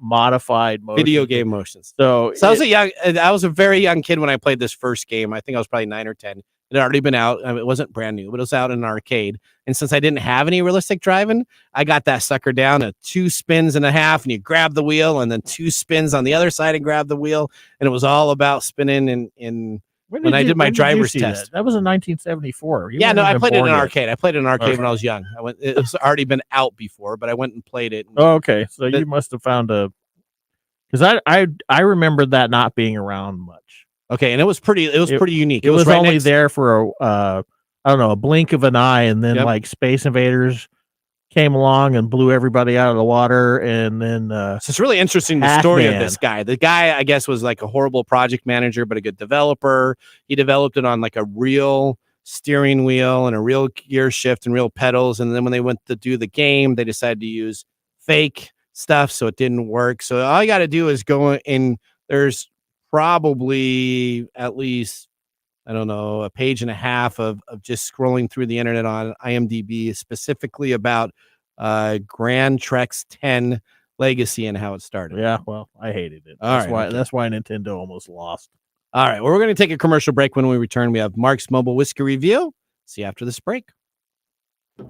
[SPEAKER 4] modified motions.
[SPEAKER 3] Video game motions.
[SPEAKER 4] So
[SPEAKER 3] I was a very young kid when I played this first game. I think I was probably 9 or 10. It had already been out. I mean, it wasn't brand new, but it was out in an arcade. And since I didn't have any realistic driving, I got that sucker down to 2 spins and a half, and you grab the wheel, and then 2 spins on the other side and grab the wheel. And it was all about spinning in when I did my driver's test.
[SPEAKER 4] That was in 1974.
[SPEAKER 3] I played it in an arcade. I played it in an arcade when I was young. It was already been out before, but I went and played it.
[SPEAKER 4] Oh, okay. So you must have found because I remember that not being around much.
[SPEAKER 3] Okay, and it was pretty unique.
[SPEAKER 4] It was right only there for a blink of an eye, and then like Space Invaders came along and blew everybody out of the water, and then
[SPEAKER 3] so it's really interesting the story of this guy. The guy, I guess, was like a horrible project manager, but a good developer. He developed it on like a real steering wheel and a real gear shift and real pedals. And then when they went to do the game, they decided to use fake stuff, so it didn't work. So all you got to do is go in. There's probably at least, I don't know, a page and a half of just scrolling through the internet on IMDb specifically about Grand Trek's 10 legacy and how it started.
[SPEAKER 4] Yeah, well, I hated it. That's why Nintendo almost lost.
[SPEAKER 3] All right, well, we're going to take a commercial break. When we return, we have Mark's Mobile Whiskey Review. See you after this break.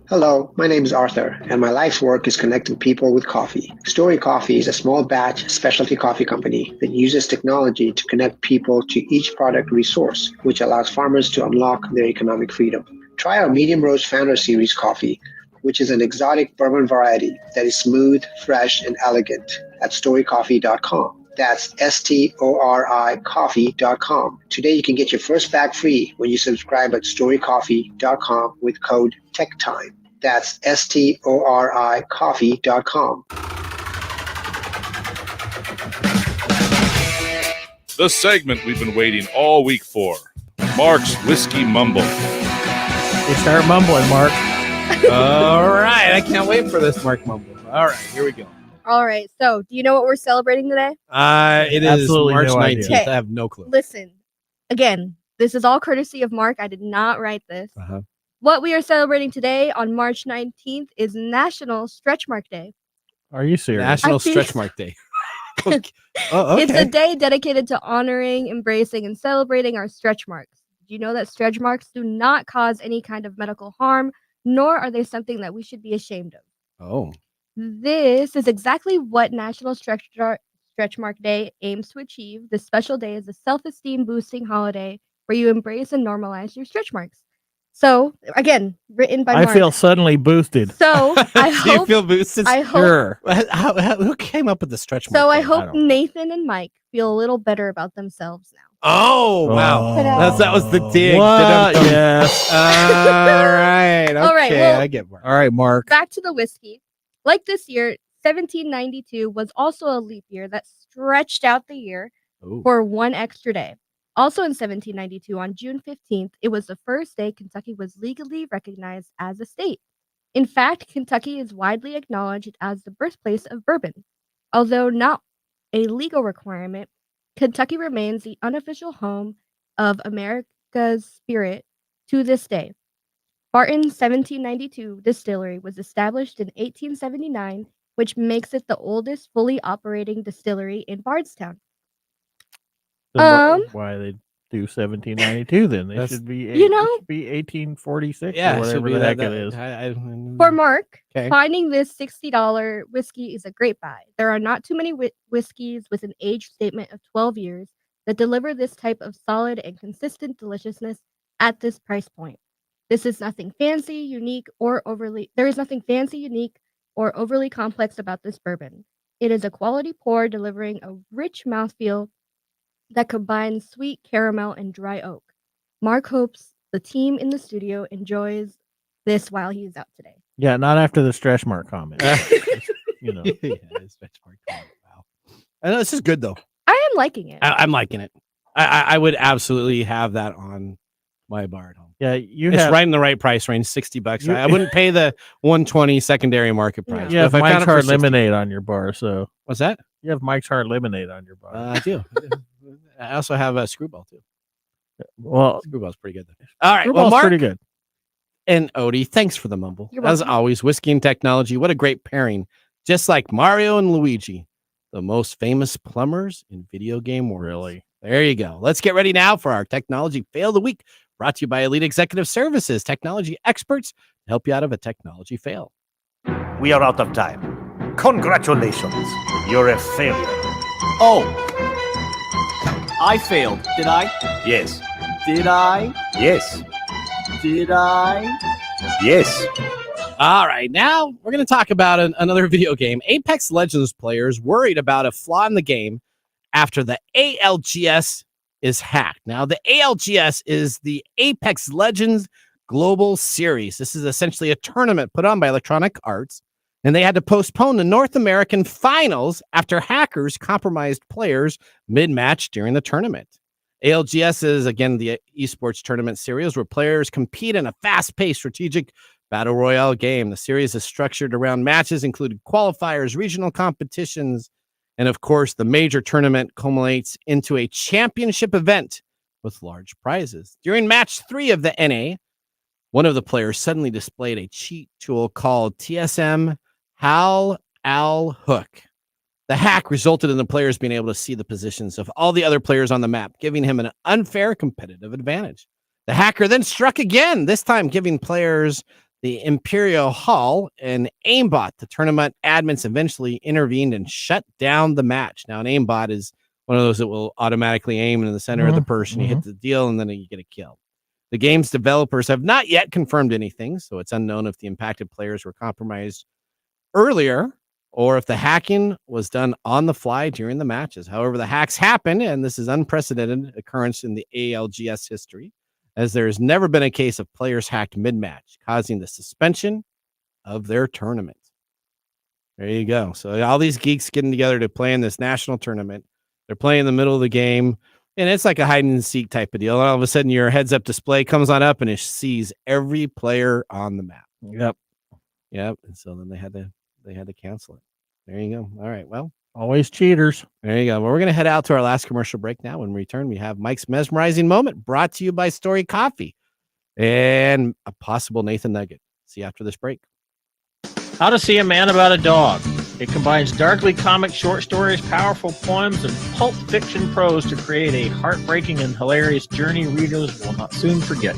[SPEAKER 11] Hello, my name is Arthur, and my life's work is connecting people with coffee. Story Coffee is a small batch specialty coffee company that uses technology to connect people to each product resource, which allows farmers to unlock their economic freedom. Try our Medium Roast Founder Series coffee, which is an exotic bourbon variety that is smooth, fresh, and elegant at storycoffee.com. That's STORI coffee.com. Today you can get your first bag free when you subscribe at storycoffee.com with code TechTime. That's STORI coffee.com.
[SPEAKER 2] The segment we've been waiting all week for. Mark's Whiskey Mumble.
[SPEAKER 4] You start mumbling, Mark.
[SPEAKER 3] All right. I can't wait for this Mark Mumble. All right. Here we go.
[SPEAKER 6] All right. So, do you know what we're celebrating today?
[SPEAKER 3] It is
[SPEAKER 4] Absolutely
[SPEAKER 3] March
[SPEAKER 4] no
[SPEAKER 3] 19th.
[SPEAKER 4] idea.
[SPEAKER 3] I have no clue.
[SPEAKER 6] Listen, again, this is all courtesy of Mark. I did not write this.
[SPEAKER 3] Uh-huh.
[SPEAKER 6] What we are celebrating today on March 19th is National Stretch Mark Day.
[SPEAKER 4] Are you serious?
[SPEAKER 3] National Stretch Mark Day. Okay. Oh, okay.
[SPEAKER 6] It's a day dedicated to honoring, embracing, and celebrating our stretch marks. Do you know that stretch marks do not cause any kind of medical harm, nor are they something that we should be ashamed of?
[SPEAKER 3] Oh.
[SPEAKER 6] This is exactly what National Stretch Mark Day aims to achieve. This special day is a self-esteem boosting holiday where you embrace and normalize your stretch marks. So, again, written by Mark.
[SPEAKER 4] I feel suddenly boosted.
[SPEAKER 6] So, I
[SPEAKER 3] Do you
[SPEAKER 6] hope...
[SPEAKER 3] feel boosted?
[SPEAKER 6] I hope...
[SPEAKER 4] Sure.
[SPEAKER 3] Who came up with the stretch mark?
[SPEAKER 6] So, I
[SPEAKER 3] thing?
[SPEAKER 6] hope Nathan and Mike feel a little better about themselves now.
[SPEAKER 3] Oh, wow. That was the dig.
[SPEAKER 4] What? Yes.
[SPEAKER 3] All right. Okay,
[SPEAKER 6] All right, well,
[SPEAKER 3] I get Mark.
[SPEAKER 4] All right, Mark.
[SPEAKER 6] Back to the whiskey. Like this year, 1792 was also a leap year that stretched out the year for one extra day. Also in 1792, on June 15th, it was the first day Kentucky was legally recognized as a state. In fact, Kentucky is widely acknowledged as the birthplace of bourbon. Although not a legal requirement, Kentucky remains the unofficial home of America's spirit to this day. Barton's 1792 distillery was established in 1879, which makes it the oldest fully operating distillery in Bardstown.
[SPEAKER 4] Why they do 1792 then? They
[SPEAKER 3] That's-
[SPEAKER 4] should be
[SPEAKER 6] You know-
[SPEAKER 4] it should be 1846
[SPEAKER 3] Yeah,
[SPEAKER 4] or
[SPEAKER 3] it should
[SPEAKER 4] whatever
[SPEAKER 3] be
[SPEAKER 4] the
[SPEAKER 3] that-
[SPEAKER 4] heck
[SPEAKER 3] that-
[SPEAKER 4] it is.
[SPEAKER 6] For Mark,
[SPEAKER 3] Okay.
[SPEAKER 6] finding this $60 whiskey is a great buy. There are not too many whiskeys with an age statement of 12 years that deliver this type of solid and consistent deliciousness at this price point. There is nothing fancy, unique, or overly complex about this bourbon. It is a quality pour delivering a rich mouthfeel that combines sweet caramel and dry oak. Mark hopes the team in the studio enjoys this while he's out today.
[SPEAKER 4] Yeah, not after the stretch mark comment. You know.
[SPEAKER 3] Yeah, it's benchmark. Wow. I know this is good though.
[SPEAKER 6] I am liking it.
[SPEAKER 3] I'm liking it. I would absolutely have that on my bar at home.
[SPEAKER 4] Yeah, you
[SPEAKER 3] It's
[SPEAKER 4] have
[SPEAKER 3] right in the right price range, $60.
[SPEAKER 4] You-
[SPEAKER 3] I wouldn't pay the 120 secondary market price.
[SPEAKER 4] you
[SPEAKER 3] but
[SPEAKER 4] have
[SPEAKER 3] if I found
[SPEAKER 4] Mike's
[SPEAKER 3] it for
[SPEAKER 4] Hard
[SPEAKER 3] 60
[SPEAKER 4] Lemonade on your bar, so
[SPEAKER 3] What's that?
[SPEAKER 4] you have Mike's Hard Lemonade on your bar.
[SPEAKER 3] I do. I also have a Screwball too.
[SPEAKER 4] Well,
[SPEAKER 3] Screwball's pretty good. All right, well,
[SPEAKER 4] Screwball's
[SPEAKER 3] Mark
[SPEAKER 4] pretty good.
[SPEAKER 3] and Odie, thanks for the mumble.
[SPEAKER 6] You're
[SPEAKER 3] As
[SPEAKER 6] welcome.
[SPEAKER 3] always, whiskey and technology. What a great pairing. Just like Mario and Luigi, the most famous plumbers in video game world.
[SPEAKER 4] Really?
[SPEAKER 3] There you go. Let's get ready now for our technology fail of the week, brought to you by Elite Executive Services, technology experts to help you out of a technology fail.
[SPEAKER 12] We are out of time. Congratulations. You're a failure.
[SPEAKER 13] Oh, I failed. Did I?
[SPEAKER 12] Yes.
[SPEAKER 13] Did I?
[SPEAKER 12] Yes.
[SPEAKER 13] Did I?
[SPEAKER 12] Yes.
[SPEAKER 3] All right, now we're going to talk about another video game. Apex Legends players worried about a flaw in the game after the ALGS is hacked. Now, the ALGS is the Apex Legends Global Series. This is essentially a tournament put on by Electronic Arts, and they had to postpone the North American finals after hackers compromised players mid-match during the tournament. ALGS is, again, the esports tournament series where players compete in a fast-paced strategic battle royale game. The series is structured around matches including qualifiers, regional competitions, and of course, the major tournament culminates into a championship event with large prizes. During match 3 of the NA, one of the players suddenly displayed a cheat tool called TSM Hal Al Hook. The hack resulted in the players being able to see the positions of all the other players on the map, giving him an unfair competitive advantage. The hacker then struck again, this time giving players the Imperial Hall and aimbot. The tournament admins eventually intervened and shut down the match. Now, an aimbot is one of those that will automatically aim in the center of the person. You hit the deal and then you get a kill. The game's developers have not yet confirmed anything, so it's unknown if the impacted players were compromised earlier or if the hacking was done on the fly during the matches. However, the hacks happened, and this is unprecedented occurrence in the ALGS history, as there has never been a case of players hacked mid-match, causing the suspension of their tournament. There you go. So all these geeks getting together to play in this national tournament. They're playing in the middle of the game, and it's like a hide-and-seek type of deal. And all of a sudden, your heads-up display comes on up, and it sees every player on the map.
[SPEAKER 4] Yep.
[SPEAKER 3] And so then they had to cancel it. There you go. All right. Well,
[SPEAKER 4] always cheaters.
[SPEAKER 3] There you go. Well, we're going to head out to our last commercial break now. When we return, we have Mike's mesmerizing moment brought to you by Story Coffee and a possible Nathan Nugget. See you after this break.
[SPEAKER 4] How to See a Man About a Dog. It combines darkly comic short stories, powerful poems, and pulp fiction prose to create a heartbreaking and hilarious journey readers will not soon forget.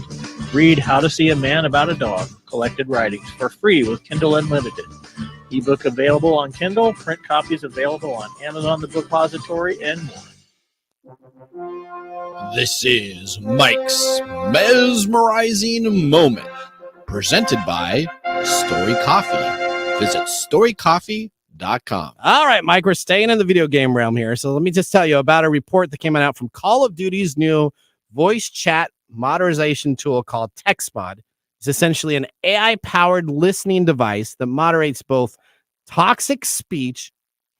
[SPEAKER 4] Read How to See a Man About a Dog, collected writings, for free with Kindle Unlimited. Ebook available on Kindle, print copies available on Amazon The Bookpository, and more.
[SPEAKER 14] This is Mike's mesmerizing moment, presented by Story Coffee. Visit storycoffee.com.
[SPEAKER 3] All right, Mike, we're staying in the video game realm here. So let me just tell you about a report that came out from Call of Duty's new voice chat moderation tool called TextMod. It's essentially an AI-powered listening device that moderates both toxic speech,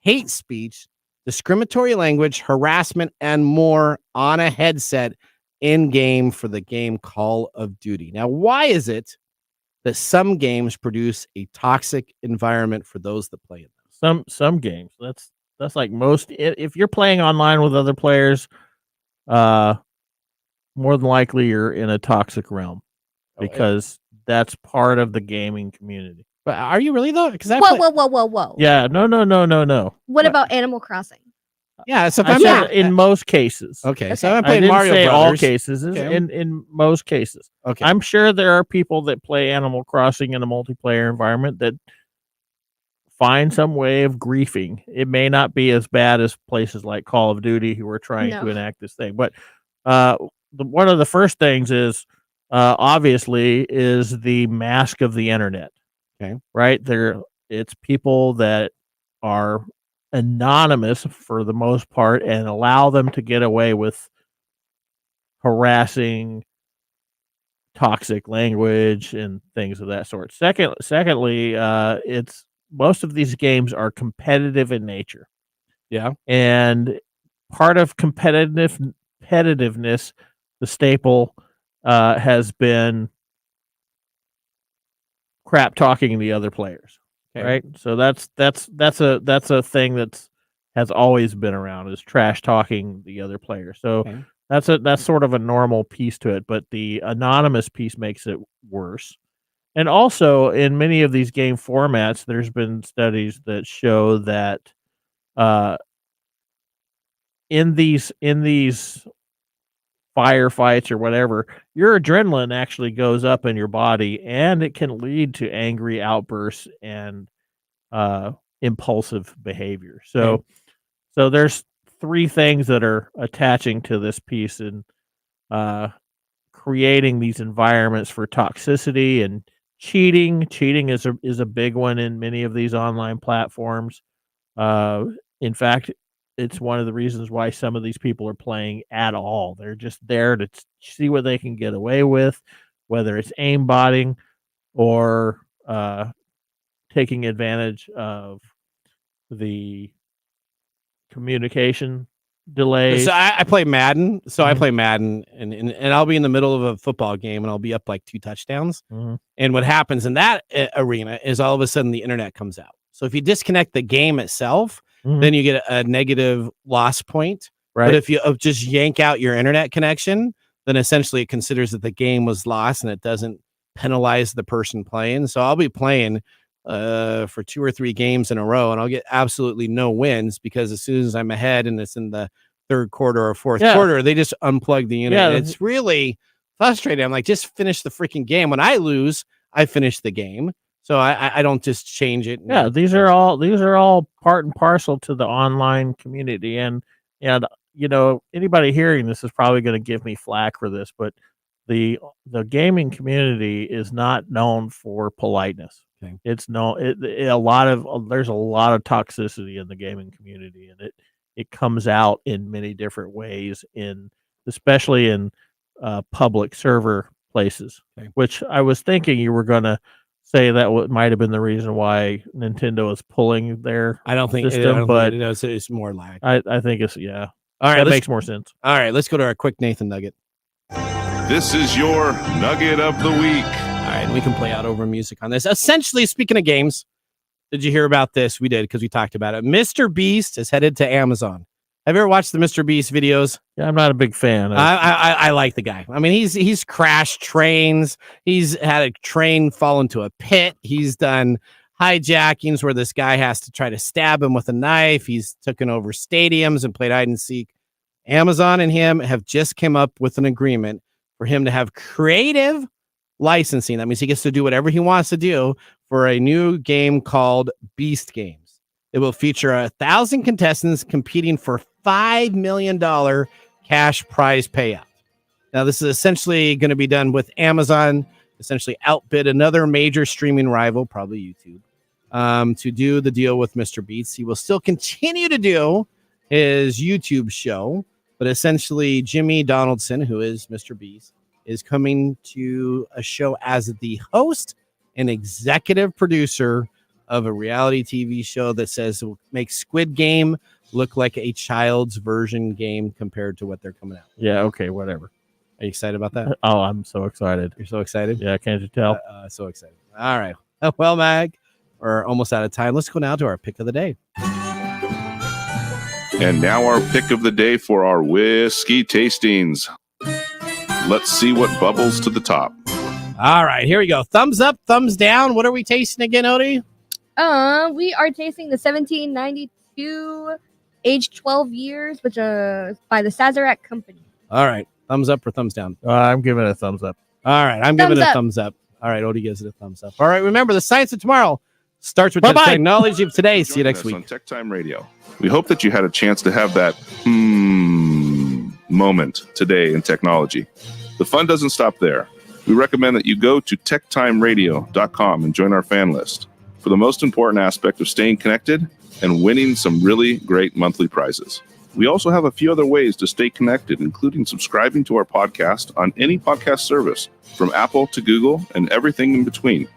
[SPEAKER 3] hate speech, discriminatory language, harassment, and more on a headset in-game for the game Call of Duty. Now, why is it that some games produce a toxic environment for those that play in them.
[SPEAKER 4] Some games. That's like most. If you're playing online with other players, more than likely you're in a toxic realm because that's part of the gaming community.
[SPEAKER 3] But are you really though? Because
[SPEAKER 6] Whoa.
[SPEAKER 4] Yeah, no.
[SPEAKER 6] What about Animal Crossing?
[SPEAKER 3] Yeah, so if
[SPEAKER 4] I said in most cases.
[SPEAKER 3] Okay, so I'm
[SPEAKER 4] I
[SPEAKER 3] playing
[SPEAKER 4] didn't
[SPEAKER 3] Mario
[SPEAKER 4] say all
[SPEAKER 3] Brothers.
[SPEAKER 4] cases.
[SPEAKER 3] Okay.
[SPEAKER 4] In most cases.
[SPEAKER 3] Okay.
[SPEAKER 4] I'm sure there are people that play Animal Crossing in a multiplayer environment that find some way of griefing. It may not be as bad as places like Call of Duty who are trying to enact this thing, but one of the first things is obviously is the mask of the internet.
[SPEAKER 3] Okay.
[SPEAKER 4] Right there, it's people that are anonymous for the most part and allow them to get away with harassing, toxic language and things of that sort. Secondly, it's most of these games are competitive in nature.
[SPEAKER 3] Yeah.
[SPEAKER 4] And part of competitiveness, the staple has been crap talking the other players.
[SPEAKER 3] Okay.
[SPEAKER 4] Right? So that's a thing that's has always been around, is trash talking the other player. So that's sort of a normal piece to it, but the anonymous piece makes it worse. And also, in many of these game formats, there's been studies that show that in these firefights or whatever, your adrenaline actually goes up in your body, and it can lead to angry outbursts and impulsive behavior. So there's three things that are attaching to this piece and creating these environments for toxicity and cheating. Cheating is a big one in many of these online platforms. In fact, it's one of the reasons why some of these people are playing at all. They're just there to see what they can get away with, whether it's aimbotting or taking advantage of the communication delays.
[SPEAKER 3] So I play Madden. So I play Madden, and I'll be in the middle of a football game, and I'll be up like 2 touchdowns. And what happens in that arena is all of a sudden the internet comes out. So if you disconnect the game itself, then you get a negative loss point.
[SPEAKER 4] Right.
[SPEAKER 3] But if you just yank out your internet connection, then essentially it considers that the game was lost, and it doesn't penalize the person playing. So I'll be playing for 2 or 3 games in a row, and I'll get absolutely no wins because as soon as I'm ahead and it's in the third quarter or fourth quarter, they just unplug the unit. And it's really frustrating. I'm like, just finish the freaking game. When I lose, I finish the game. So I don't just change it.
[SPEAKER 4] Yeah, these are all part and parcel to the online community, and you know, anybody hearing this is probably going to give me flack for this, but the gaming community is not known for politeness.
[SPEAKER 3] Okay.
[SPEAKER 4] It's there's a lot of toxicity in the gaming community, and it comes out in many different ways, especially in public server places.
[SPEAKER 3] Okay.
[SPEAKER 4] Which I was thinking you were going to say that might have been the reason why Nintendo is pulling their
[SPEAKER 3] I don't think
[SPEAKER 4] system, but
[SPEAKER 3] it's more lag.
[SPEAKER 4] I think it's
[SPEAKER 3] All right,
[SPEAKER 4] that makes more sense.
[SPEAKER 3] All right, let's go to our quick Nathan Nugget.
[SPEAKER 2] This is your Nugget of the Week.
[SPEAKER 3] All right, we can play out over music on this. Essentially, speaking of games, did you hear about this? We did, because we talked about it. Mr. Beast is headed to Amazon. Have you ever watched the Mr. Beast videos?
[SPEAKER 4] Yeah, I'm not a big fan.
[SPEAKER 3] I like the guy. I mean, he's crashed trains. He's had a train fall into a pit. He's done hijackings where this guy has to try to stab him with a knife. He's taken over stadiums and played hide and seek. Amazon and him have just come up with an agreement for him to have creative licensing. That means he gets to do whatever he wants to do for a new game called Beast Games. It will feature 1,000 contestants competing for $5 million cash prize payout. Now, this is essentially going to be done with Amazon, essentially outbid another major streaming rival, probably YouTube, to do the deal with Mr. Beast. He will still continue to do his YouTube show, but essentially Jimmy Donaldson, who is Mr. Beast, is coming to a show as the host and executive producer of a reality TV show that says it will make Squid Game look like a child's version game compared to what they're coming out with.
[SPEAKER 4] Yeah, okay, whatever.
[SPEAKER 3] Are you excited about that?
[SPEAKER 4] Oh, I'm so excited.
[SPEAKER 3] You're so excited?
[SPEAKER 4] Yeah, can't you tell?
[SPEAKER 3] So excited. All right. Well, Mag, we're almost out of time. Let's go now to our pick of the day.
[SPEAKER 2] And now our pick of the day for our whiskey tastings. Let's see what bubbles to the top.
[SPEAKER 3] All right, here we go. Thumbs up, thumbs down. What are we tasting again, Odie?
[SPEAKER 6] We are tasting the 1792 aged 12 years, which by the Sazerac Company.
[SPEAKER 3] All right, thumbs up or thumbs down?
[SPEAKER 4] I'm giving it a thumbs up.
[SPEAKER 3] All right, I'm giving it a thumbs up. All right, Odie gives it a thumbs up. All right, remember, the science of tomorrow starts with the technology of today. See you next week.
[SPEAKER 2] On TechTime Radio. We hope that you had a chance to have that moment today in technology. The fun doesn't stop there. We recommend that you go to techtimeradio.com and join our fan list for the most important aspect of staying connected and winning some really great monthly prizes. We also have a few other ways to stay connected, including subscribing to our podcast on any podcast service, from Apple to Google and everything in between.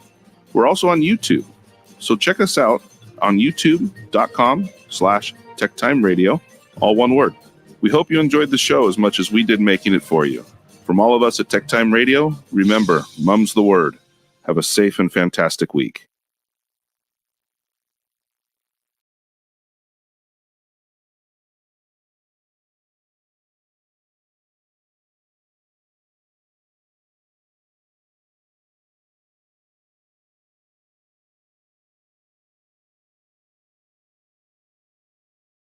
[SPEAKER 2] We're also on YouTube, so check us out on youtube.com/techtimeradio, all one word. We hope you enjoyed the show as much as we did making it for you. From all of us at TechTime Radio, remember, mum's the word. Have a safe and fantastic week.